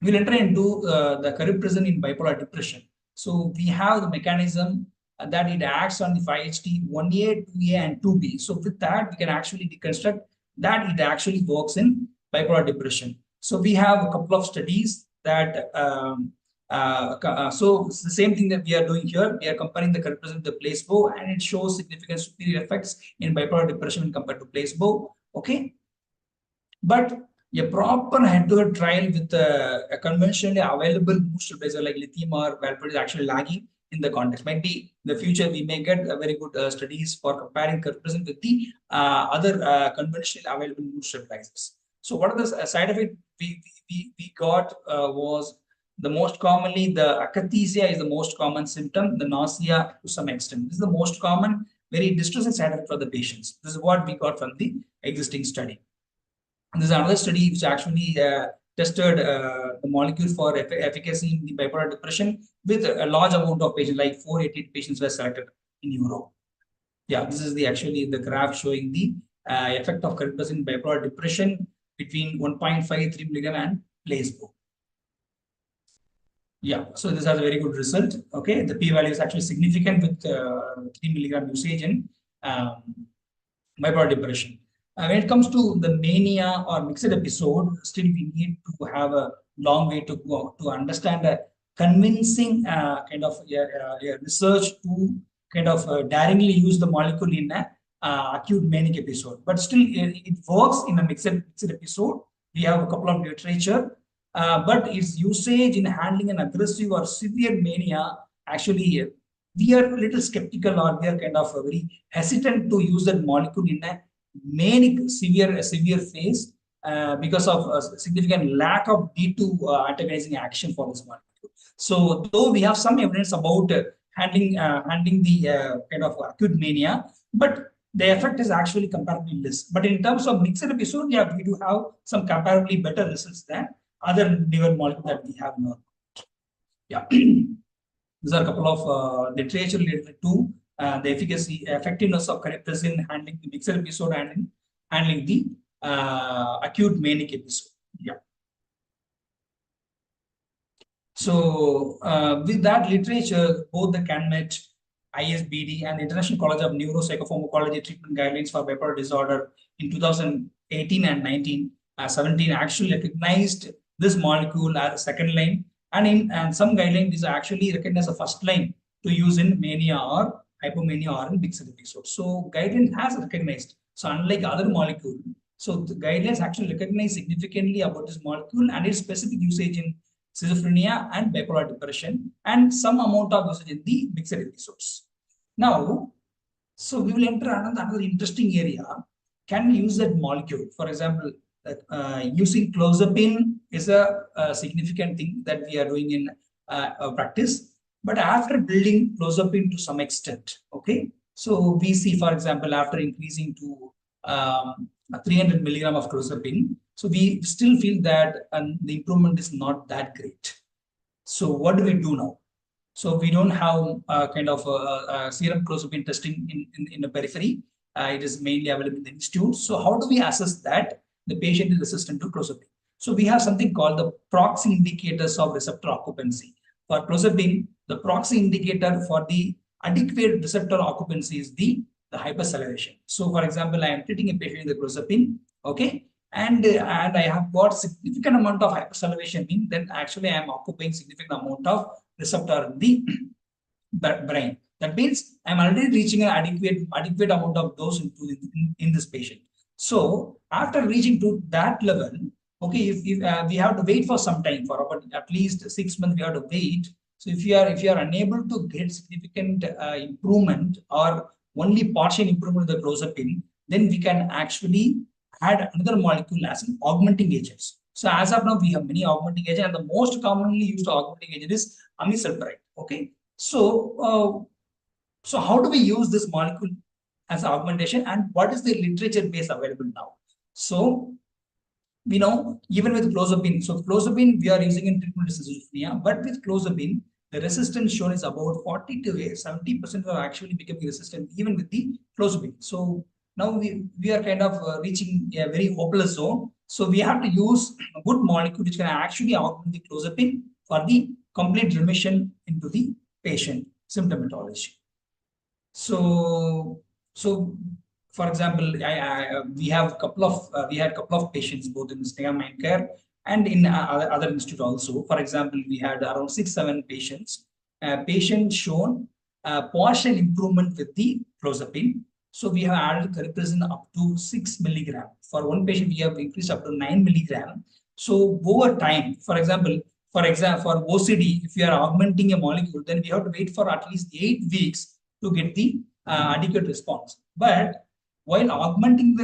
we'll enter into the cariprazine in bipolar depression. So we have the mechanism that it acts on the 5-HT 1A, 2A, and 2B. So with that, we can actually deconstruct that it actually works in bipolar depression. So we have a couple of studies that so it's the same thing that we are doing here. We are comparing the cariprazine with the placebo, and it shows significant superior effects in bipolar depression when compared to placebo. Okay, but a proper head-to-head trial with a conventionally available mood stabilizer like lithium or valproate is actually lagging in the context. Might be in the future we may get a very good studies for comparing cariprazine with the other conventionally available mood stabilizers. So what are the side effects we got was, the most commonly, the akathisia is the most common symptom, the nausea to some extent. This is the most common, very distressing side effect for the patients. This is what we got from the existing study. And this is another study which actually tested the molecule for efficacy in the bipolar depression with a large amount of patients, like 488 patients were selected in Europe. Yeah, this is actually the graph showing the effect of cariprazine in bipolar depression between 1.53 milligram and placebo. Yeah, so this has a very good result. Okay, the p-value is actually significant with 3 milligram usage in bipolar depression. When it comes to the mania or mixed episode, still we need to have a long way to go to understand a convincing kind of research to kind of daringly use the molecule in a acute manic episode. But still, it works in a mixed episode. We have a couple of literature, but its usage in handling an aggressive or severe mania, actually, we are a little skeptical, or we are kind of very hesitant to use that molecule in a manic severe phase because of a significant lack of D2 antagonizing action for this molecule. So, though we have some evidence about handling the kind of acute mania, but the effect is actually comparably less. But in terms of mixed episode, yeah, we do have some comparably better results than other newer molecules that we have in our. Yeah, these are a couple of literature related to the effectiveness of cariprazine handling the mixed episode and handling the acute manic episode. Yeah. So with that literature, both the CanMet, ISBD, and the International College of Neuropsychopharmacology treatment guidelines for bipolar disorder in 2018 and 17 actually recognized this molecule as a second line, and some guidelines is actually recognized as a first line to use in mania or hypomania or in mixed episodes. So guidelines has recognized. So unlike other molecule, so the guidelines actually recognize significantly about this molecule and its specific usage in schizophrenia and bipolar depression, and some amount of usage in the mixed episodes. Now, so we will enter another interesting area. Can we use that molecule? For example, using clozapine is a significant thing that we are doing in practice. But after building clozapine to some extent, okay, so we see, for example, after increasing to 300 milligram of clozapine, so we still feel that the improvement is not that great. So what do we do now? So we don't have kind of serum clozapine testing in the periphery. It is mainly available in the institute. So how do we assess that the patient is resistant to clozapine? So we have something called the proxy indicators of receptor occupancy. For clozapine, the proxy indicator for the adequate receptor occupancy is the hypersalivation. So for example, I am treating a patient with clozapine, okay, and I have got significant amount of hypersalivation, mean then actually I am occupying significant amount of receptor in the brain. That means I'm already reaching an adequate amount of dose in this patient. So after reaching to that level, okay, if we have to wait for some time, for about at least 6 months, we have to wait. So if you are unable to get significant improvement or only partial improvement in the clozapine, then we can actually add another molecule as an augmenting agents. So as of now, we have many augmenting agents, and the most commonly used augmenting agent is amisulpride. Okay, so so how do we use this molecule as augmentation, and what is the literature base available now? So we know even with clozapine, so clozapine we are using in treatment of schizophrenia, but with clozapine, the resistance shown is about 40 to 70% are actually becoming resistant even with the clozapine. So now we are kind of reaching a very hopeless zone. So we have to use a good molecule which can actually augment the clozapine for the complete remission into the patient symptomatology. So for example, we have we had a couple of patients both in Snega Mind Care and in other institute also. For example, we had around 6-7 patients. Patients shown partial improvement with the clozapine. So we have added cariprazine up to 6 milligram. For one patient, we have increased up to 9 milligram. So over time, for example, for OCD, if we are augmenting a molecule, then we have to wait for at least 8 weeks to get the adequate response. But while augmenting the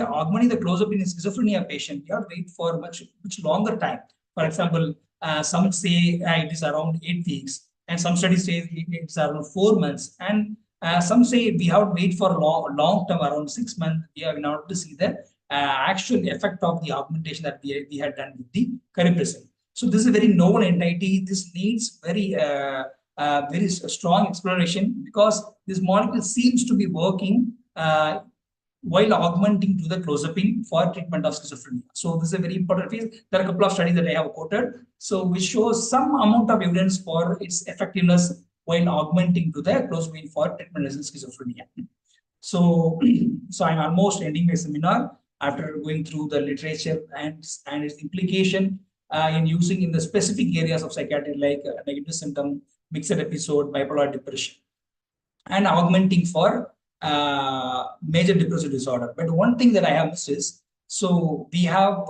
clozapine in schizophrenia patient, we have to wait for much longer time. For example, some say it is around 8 weeks, and some studies say it's around 4 months, and some say we have to wait for long term, around 6 months, in order to see the actual effect of the augmentation that we had done with the cariprazine. So this is a very novel entity. This needs very strong exploration, because this molecule seems to be working while augmenting to the clozapine for treatment of schizophrenia. So this is a very important phase. There are a couple of studies that I have quoted, so which shows some amount of evidence for its effectiveness while augmenting to the clozapine for treatment of schizophrenia. So, so I'm almost ending my seminar after going through the literature and its implication in using in the specific areas of psychiatry like negative symptom, mixed episode, bipolar depression, and augmenting for major depressive disorder. But one thing that I have missed is, so we have,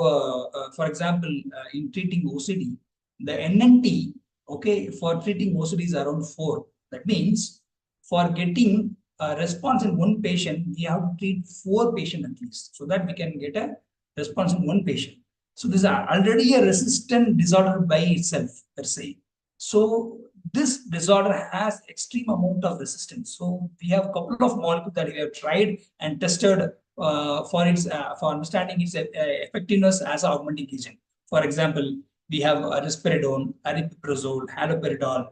for example, in treating OCD, the NNT, okay, for treating OCD is around 4. That means for getting a response in one patient, we have to treat 4 patients at least, so that we can get a response in one patient. So this is already a resistant disorder by itself, per se. So this disorder has extreme amount of resistance. So we have a couple of molecules that we have tried and tested for understanding its effectiveness as an augmenting agent. For example, we have risperidone, aripiprazole, haloperidol,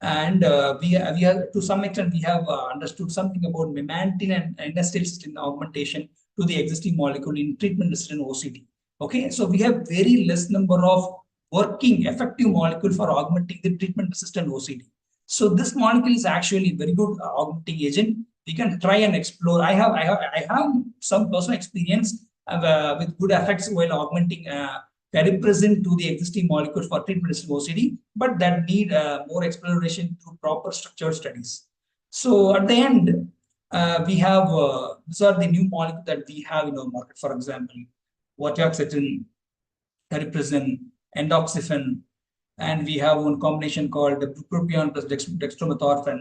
and we have to some extent we have understood something about memantine and N-acetylcysteine augmentation to the existing molecule in treatment-resistant OCD. Okay, so we have very less number of working effective molecule for augmenting the treatment-resistant OCD. So this molecule is actually a very good augmenting agent. We can try and explore. I have some personal experience with good effects while augmenting Cariprazine to the existing molecule for treatment-resistant OCD, but that need more exploration through proper structured studies. So at the end, we have these are the new molecules that we have in our market. For example, vortioxetine, cariprazine, endoxifen, and we have one combination called bupropion plus dextromethorphan.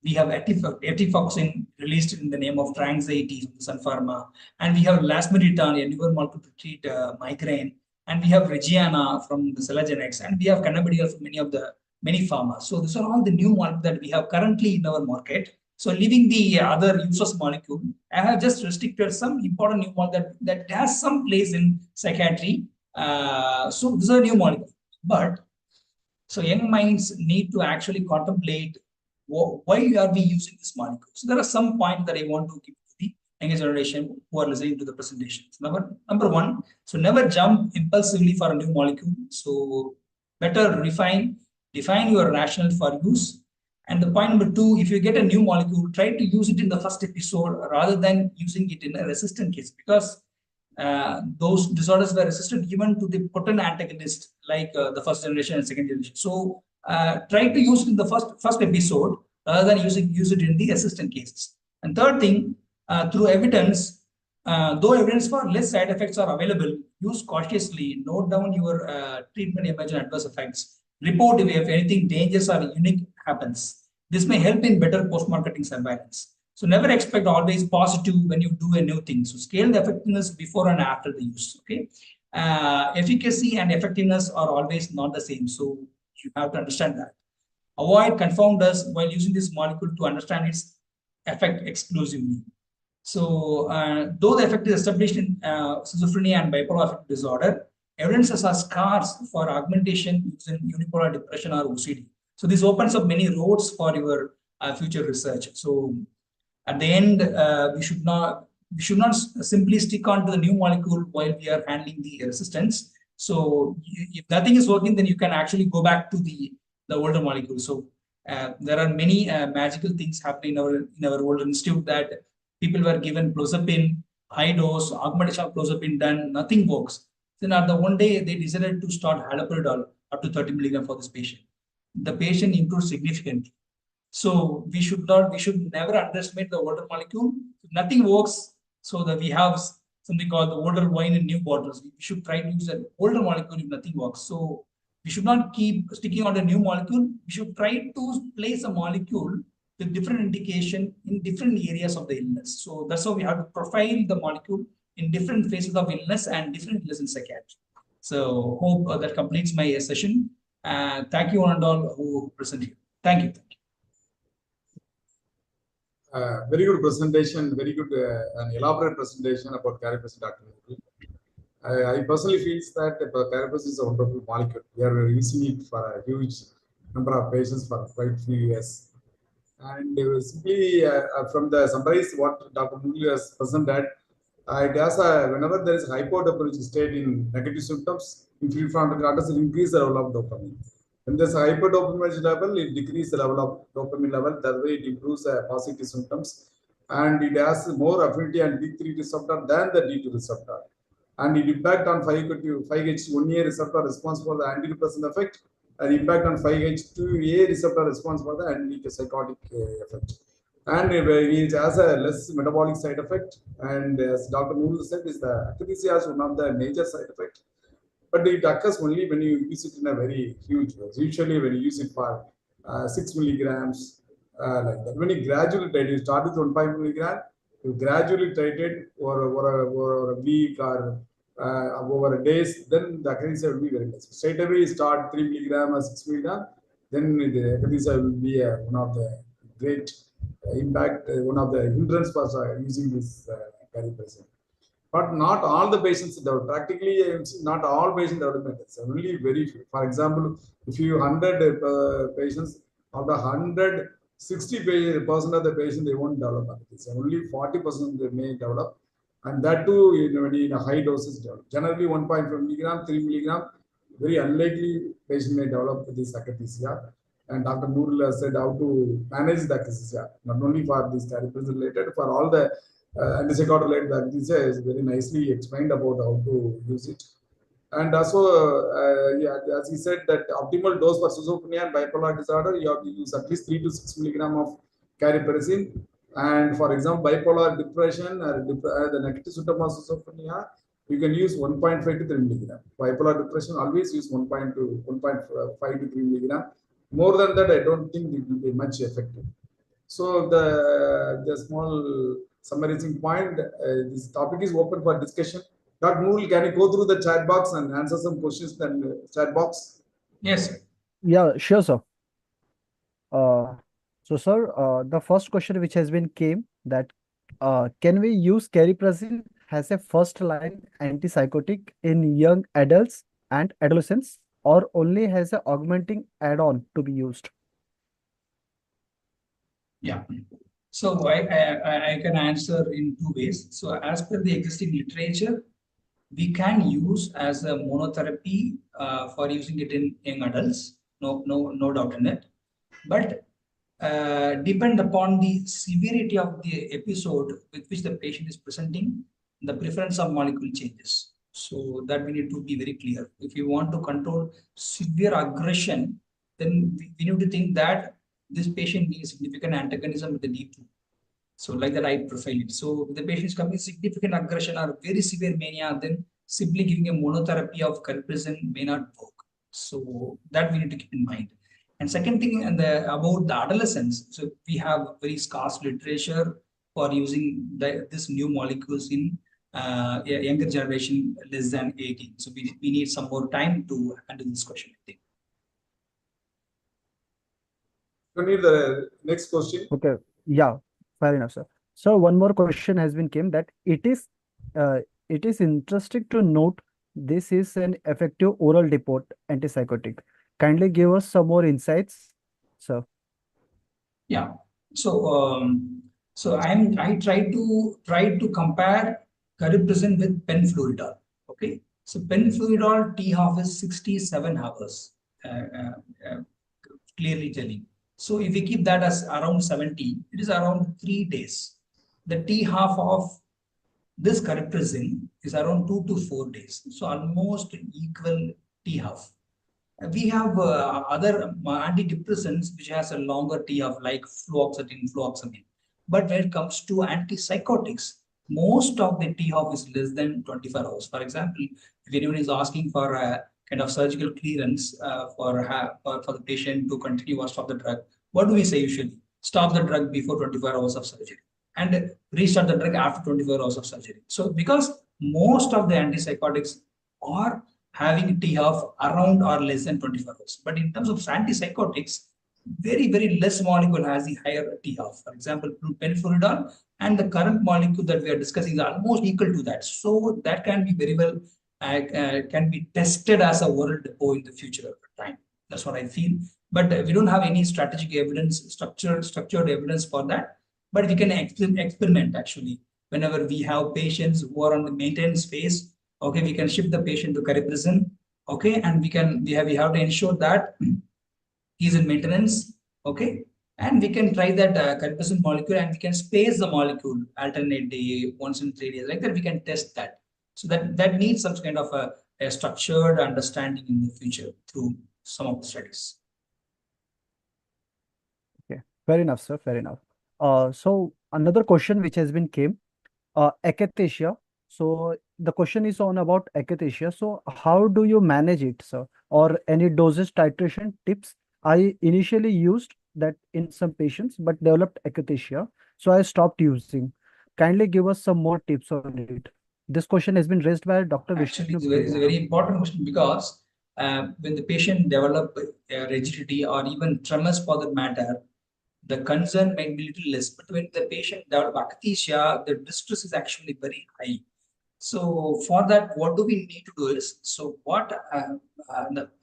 We have etifoxine released in the name of Tranxaity from Sun Pharma, and we have lasmeritan, a newer molecule to treat migraine, and we have Regiana from the Cellagenix, and we have cannabidiol from many pharma. So these are all the new molecules that we have currently in our market. So leaving the other useless molecule, I have just restricted some important new molecule that has some place in psychiatry. So these are new molecules, but so young minds need to actually contemplate why are we using this molecule. So there are some points that I want to give to the younger generation who are listening to the presentations. Number one, so never jump impulsively for a new molecule. So better define your rationale for use. And the point number 2, if you get a new molecule, try to use it in the first episode rather than using it in a resistant case, because those disorders were resistant even to the potent antagonist like the first generation and second generation. So try to use it in the first episode rather than use it in the resistant cases. And third thing, through evidence, though evidence for less side effects are available, use cautiously, note down your treatment emergent adverse effects, report if anything dangerous or unique happens. This may help in better post-marketing surveillance. So never expect always positive when you do a new thing. So scale the effectiveness before and after the use. Okay, efficacy and effectiveness are always not the same. So you have to understand that. Avoid confounders while using this molecule to understand its effect exclusively. So though the effect is established in schizophrenia and bipolar affective disorder, evidences are scarce for augmentation using unipolar depression or OCD. So this opens up many roads for your future research. So at the end, we should not simply stick on to the new molecule while we are handling the resistance. So if nothing is working, then you can actually go back to the older molecule. So there are many magical things happening in our old institute that people were given clozapine, high dose, augmentation of clozapine done, nothing works. Then at the one day, they decided to start haloperidol up to 30 milligram for this patient. The patient improved significantly. So we should never underestimate the older molecule. If nothing works, so that we have something called the older wine in new bottles. We should try to use an older molecule if nothing works. So we should not keep sticking on a new molecule. We should try to place a molecule with different indication in different areas of the illness. So that's how we have to profile the molecule in different phases of illness and different illness in psychiatry. So hope that completes my session. Thank you one and all who present here. Thank you. Very good presentation, very good and elaborate presentation about Cariprazine, Dr. I personally feel that Cariprazine is a wonderful molecule. We are using it for a huge number of patients for quite few years. And simply from the summarize what Dr. Noorul has presented, it has whenever there is hypodopaminergic state in negative symptoms, inflammatory cortex, it increases the level of dopamine. When there's a hypodopaminergic level, it decreases the level of dopamine level. That way, it improves positive symptoms. and it has more affinity and D3 receptor than the D2 receptor. And it impact on 5H1A receptor response for the antidepressant effect, and impact on 5H2A receptor response for the antipsychotic effect. And it has a less metabolic side effect. And as Dr. Noorul said, is the akathisia is one of the major side effects. But it occurs only when you use it in a very huge dose. Usually, when you use it for 6 milligrams, like that. When you gradually titrate, you start with 1.5 milligram, you gradually titrate over a week or over days, then the akathisia will be very less. Straight away, you start 3 milligram or 6 milligram, then the akathisia will be one of the great impact, one of the hindrance for using this cariprazine. But not all the patients develop. Practically, not all patients develop it. Only very few. For example, if you 100 patients, out of 100, 60% of the patients they won't develop it. Only 40% they may develop, and that too in a high doses develop. Generally, 1.5 milligram, 3 milligram, very unlikely patient may develop this akathisia. And Dr. Noorul said how to manage the akathisia, not only for this cariprazine related, for all the antipsychotic related akathisia is very nicely explained about how to use it. And also, as he said, that optimal dose for schizophrenia and bipolar disorder, you have to use at least 3 to 6 milligram of cariprazine. And for example, bipolar depression or the negative symptom of schizophrenia, you can use 1.5 to 3 milligram. Bipolar depression, always use 1.5 to 3 milligram. More than that, I don't think it will be much effective. So the small summarizing point, this topic is open for discussion. Dr. Noorul, can you go through the chat box and answer some questions in the chat box? Yes, sir. Yeah, sure, sir. Sir, the first question which has been came that can we use cariprazine as a first line antipsychotic in young adults and adolescents, or only as a augmenting add-on to be used? Yeah. So I can answer in two ways. So as per the existing literature, we can use as a monotherapy for using it in young adults. No doubt in it. But depend upon the severity of the episode with which the patient is presenting, the preference of molecule changes. So that we need to be very clear. If you want to control severe aggression, then we need to think that this patient needs significant antagonism with the D2. So like that, I profile it. So if the patient is coming with significant aggression or very severe mania, then simply giving a monotherapy of cariprazine may not work. So that we need to keep in mind. And second thing, about the adolescents, so we have very scarce literature for using this new molecules in younger generation less than 18. So we need some more time to handle this question, I think. You need the next question. Okay, yeah, fair enough, sir. So one more question has been came that it is interesting to note this is an effective oral depot antipsychotic. Kindly give us some more insights, sir. Yeah. So I try to compare cariprazine with penfluridol. Okay. So penfluridol T half is 67 hours. Clearly telling. So if we keep that as around 70, it is around 3 days. The T half of this cariprazine is around 2 to 4 days. So almost equal T half. We have other antidepressants which has a longer T half like fluoxetine. But when it comes to antipsychotics, most of the T half is less than 24 hours. For example, if anyone is asking for a kind of surgical clearance for the patient to continue or stop the drug, what do we say usually? Stop the drug before 24 hours of surgery and restart the drug after 24 hours of surgery. So because most of the antipsychotics are having T half around or less than 24 hours. But in terms of antipsychotics, very, very less molecule has the higher T half. For example, penfluridol and the current molecule that we are discussing is almost equal to that. So that can be very well can be tested as a oral depot in the future time. That's what I feel. But we don't have any strategic evidence, structured evidence for that. But we can experiment actually. Whenever we have patients who are on the maintenance phase, okay, we can shift the patient to cariprazine, okay, and we have to ensure that he's in maintenance, okay, And we can try that cariprazine molecule, and we can space the molecule alternate day, once in 3 days. Like that, we can test that. So that needs some kind of a structured understanding in the future through some of the studies. Okay, fair enough, sir. Fair enough. So another question which has been came, akathisia. So the question is on about akathisia. So how do you manage it, sir? Or any dosage titration tips? I initially used that in some patients, but developed akathisia, so I stopped using. Kindly give us some more tips on it. This question has been raised by Dr. Actually, Vishnu it's a Priya. very important question, because when the patient develop rigidity or even tremors for that matter, the concern might be little less. But when the patient develop akathisia, the distress is actually very high. So for that, what do we need to do is, so what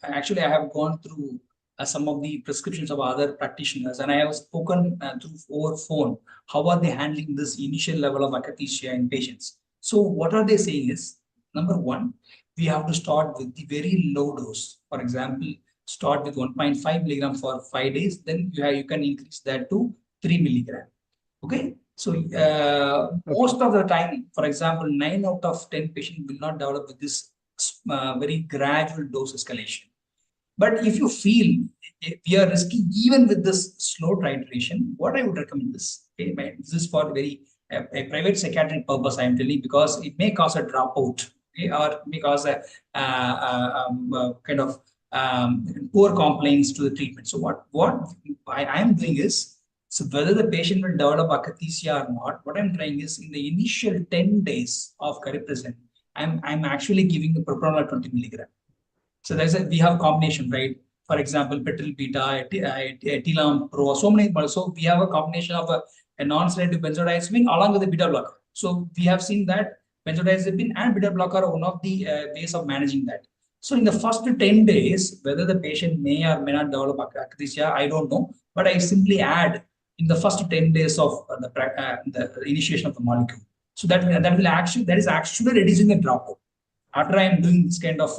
actually I have gone through some of the prescriptions of other practitioners, and I have spoken through over phone. How are they handling this initial level of akathisia in patients? So what are they saying is, number one, we have to start with the very low dose. For example, start with 1.5 milligram for 5 days, then you can increase that to 3 milligram. Okay. So most of the time, for example, 9 out of 10 patients will not develop with this very gradual dose escalation. But if you feel we are risking even with this slow titration, what I would recommend this. Okay, this is for very a private psychiatric purpose. I am telling, because it may cause a dropout, okay, or may cause a kind of poor compliance to the treatment. So what I am doing is, so whether the patient will develop akathisia or not, what I'm trying is, in the initial 10 days of cariprazine, I'm actually giving the propranolol 20 milligram. So we have a combination, right? For example, petrol beta, etilam pro, so many. So we have a combination of a non-selective benzodiazepine along with the beta blocker. So we have seen that benzodiazepine and beta blocker are one of the ways of managing that. So in the first 10 days, whether the patient may or may not develop akathisia, I don't know. But I simply add in the first 10 days of the initiation of the molecule. So that is actually reducing the dropout. After I am doing this kind of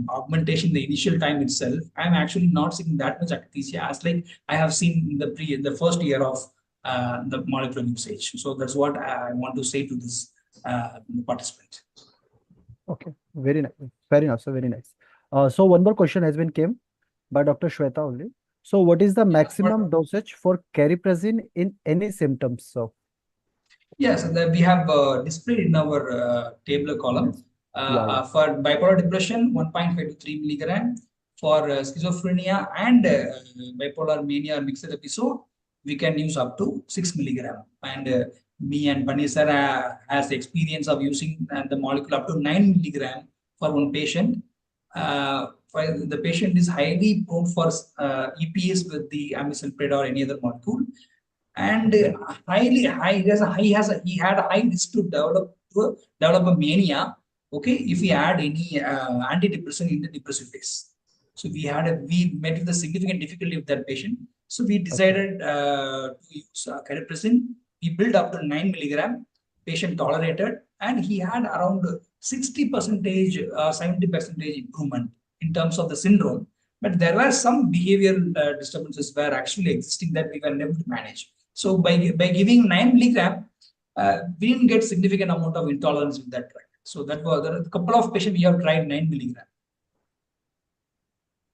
augmentation, the initial time itself, I'm actually not seeing that much akathisia as like I have seen in the first year of the molecular usage. So that's what I want to say to this participant. Okay, very nice. Fair enough, so very nice. So one more question has been came by Dr. Shweta only. So what is the maximum dosage for cariprazine in any symptoms, so? Yes, that we have displayed in our table column. For bipolar depression, 1.5 to 3 milligram. For schizophrenia and bipolar mania or mixed episode, we can use up to 6 milligram. And me and Panisar has the experience of using the molecule up to 9 milligram for one patient. The patient is highly prone for EPS with the amisulpride or any other molecule, and highly high. He had a high risk to develop a mania. Okay, if we add any antidepressant in the depressive phase. So we met with a significant difficulty with that patient. So we decided to use cariprazine. We built up to 9 milligram. Patient tolerated, and he had around 60%, 70% improvement in terms of the syndrome. But there were some behavioral disturbances were actually existing that we were unable to manage. So by giving 9 milligram, we didn't get significant amount of intolerance with that drug. So that was a couple of patients we have tried 9 milligram.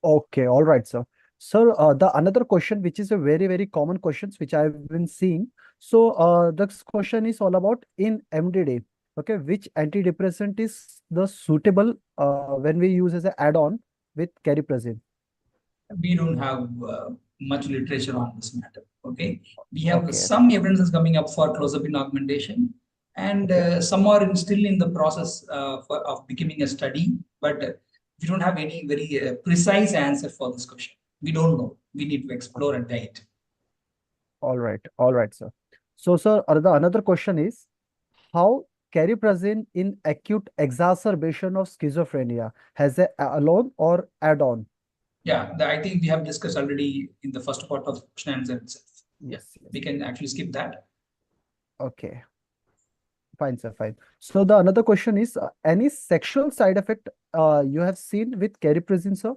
Okay, all right, sir. Sir, the another question, which is a very, very common questions which I've been seeing. So this question is all about in MDD. Okay, which antidepressant is the suitable when we use as an add-on with cariprazine? We don't have much literature on this matter. Okay, we have some evidences coming up for clozapine augmentation, and some are still in the process of becoming a study, but we don't have any very precise answer for this question. We don't know. We need to explore and date. All right, sir. So, sir, another question is how cariprazine in acute exacerbation of schizophrenia has a alone or add-on? Yeah, I think we have discussed already in the first part of question and answer itself. Yes. We can actually skip that. Okay. Fine, sir, fine. So the another question is any sexual side effect you have seen with cariprazine, sir?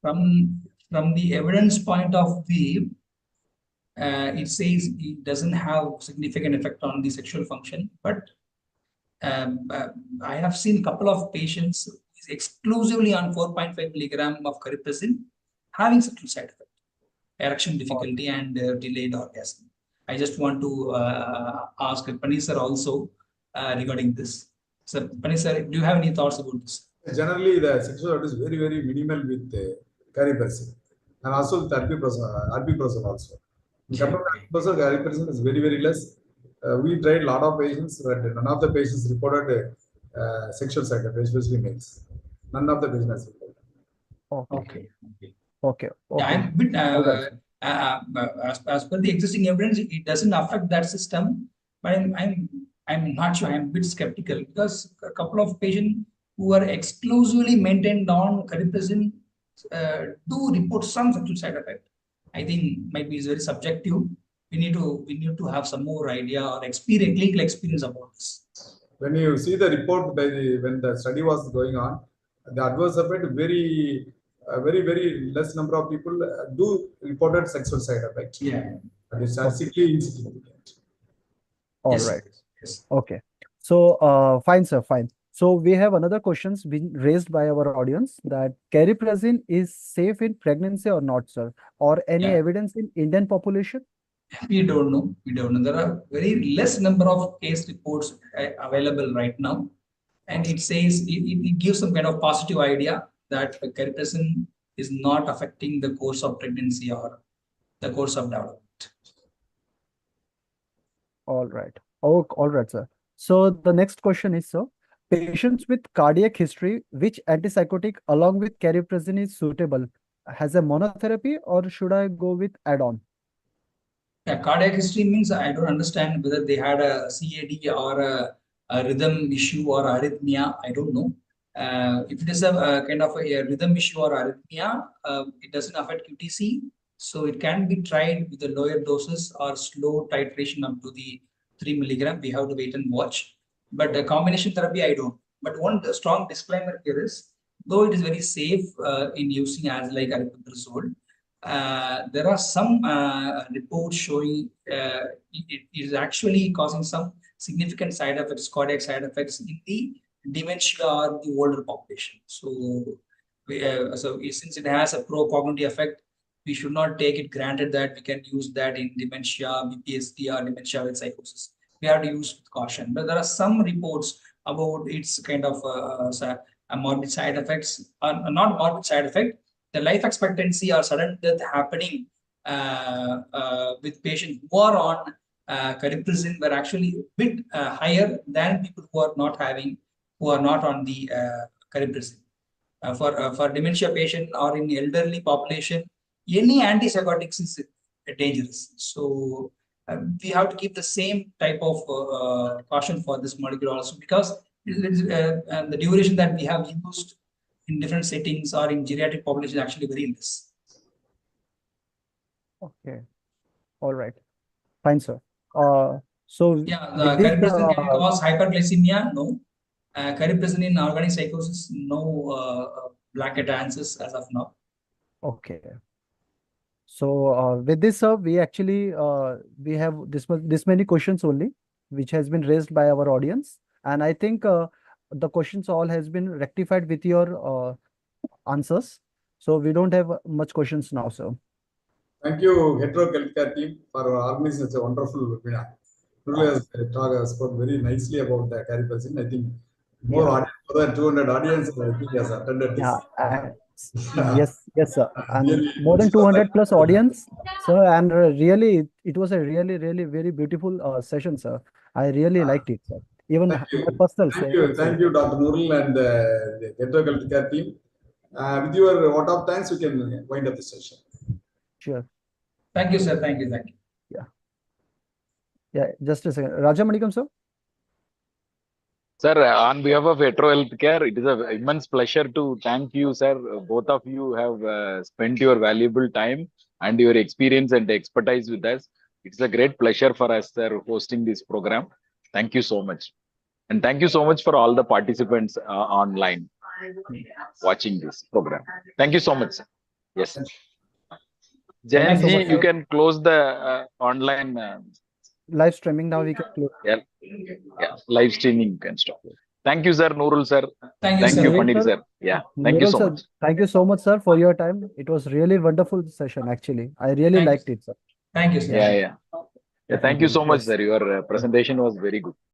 from the evidence point of view, it says it doesn't have significant effect on the sexual function, but I have seen a couple of patients exclusively on 4.5 milligram of cariprazine having sexual side effect, erection difficulty and delayed orgasm. I just want to ask Pani sir also regarding this. So Pani sir, do you have any thoughts about this? Generally, the sexual activity is very, very minimal with cariprazine, and also with aripiprazole also. In comparison to cariprazine is very, very less. We tried a lot of patients, but none of the patients reported sexual side effects, especially males. None of the patients has reported. Okay. Okay. Okay. I'm a bit, All right. as per the existing evidence, it doesn't affect that system, but I'm not sure. I'm a bit skeptical because a couple of patients who are exclusively maintained on cariprazine do report some sexual side effect. I think maybe it's very subjective. We need to have some more idea or experience, clinical experience about this. When you see the report when the study was going on, the adverse effect very less number of people do reported sexual side effect. Yeah. But it's statistically insignificant. All Yes. right. Yes. Okay. So, fine, sir, fine. So we have another questions being raised by our audience that cariprazine is safe in pregnancy or not, sir? Or any Yeah. evidence in Indian population? We don't know. We don't know. There are very less number of case reports available right now, and it says it gives some kind of positive idea that cariprazine is not affecting the course of pregnancy or the course of development. All right. Oh, all right, sir. So the next question is, sir, patients with cardiac history, which antipsychotic along with cariprazine is suitable? Has a monotherapy or should I go with add-on? Yeah, cardiac history means I don't understand whether they had a CAD or a rhythm issue or arrhythmia. I don't know. If it is a kind of a rhythm issue or arrhythmia, it doesn't affect QTC. So it can be tried with the lower doses or slow titration up to the 3 milligram. We have to wait and watch. But the combination therapy, I don't. But one strong disclaimer here is, though it is very safe in using as like aripiprazole, there are some reports showing it is actually causing some significant side effects, cardiac side effects in the dementia or the older population. So, since it has a pro-cognitive effect, we should not take it granted that we can use that in dementia, BPSD, or dementia with psychosis. We have to use with caution. But there are some reports about its kind of morbid side effects, or not morbid side effect, the life expectancy or sudden death happening with patients who are on cariprazine were actually a bit higher than people who are not on the cariprazine. For dementia patient or in elderly population, any antipsychotics is dangerous. So we have to keep the same type of caution for this molecule also, because the duration that we have used in different settings or in geriatric population is actually very less. Okay. All right. Fine, sir. So Yeah, the with this, cariprazine can cause hyperglycemia. No. Cariprazine in organic psychosis, no blanket answers as of now. okay. So with this, sir, we actually we have this many questions only, which has been raised by our audience, and I think the questions all has been rectified with your answers. So we don't have much questions now, sir. Thank you, Hetero Healthcare team, for organizing such a wonderful webinar. Noorul has spoke very nicely about the cariprazine. I think more than 200 audience I think has attended this. Yes, sir. And Really, more than 200 plus audience, sir. And really, it was a really very beautiful session, sir. I really liked it, sir. Even Thank you. my personal Thank you, Dr. Noorul and the Hetero Healthcare team. With your vote of thanks, we can wind up the session. Sure. Thank you, sir. Thank you. Yeah, just a second. Raja Manikam, sir. Sir, on behalf of Hetero Healthcare, it is an immense pleasure to thank you, sir. Both of you have spent your valuable time and your experience and expertise with us. It's a great pleasure for us, sir, hosting this program. Thank you so much. And thank you so much for all the participants online watching this program. Thank you so much, sir. Yes. Thank you Jayanji, so much, you sir. can close the online Live streaming now we can close. yeah, live streaming. You can stop. Thank you, sir. Noorul, sir. Thank you, Thank sir. you, Noorul, Pandit, sir. sir. Yeah. Thank you Noorul, so sir, much. thank you so much, sir, for your time. It was really wonderful session, actually. I really Thank you. liked it, sir. Thank you, sir. Yeah, Thank you. yeah. Yeah, thank you Definitely. so much, Yes. sir. Your presentation was very good.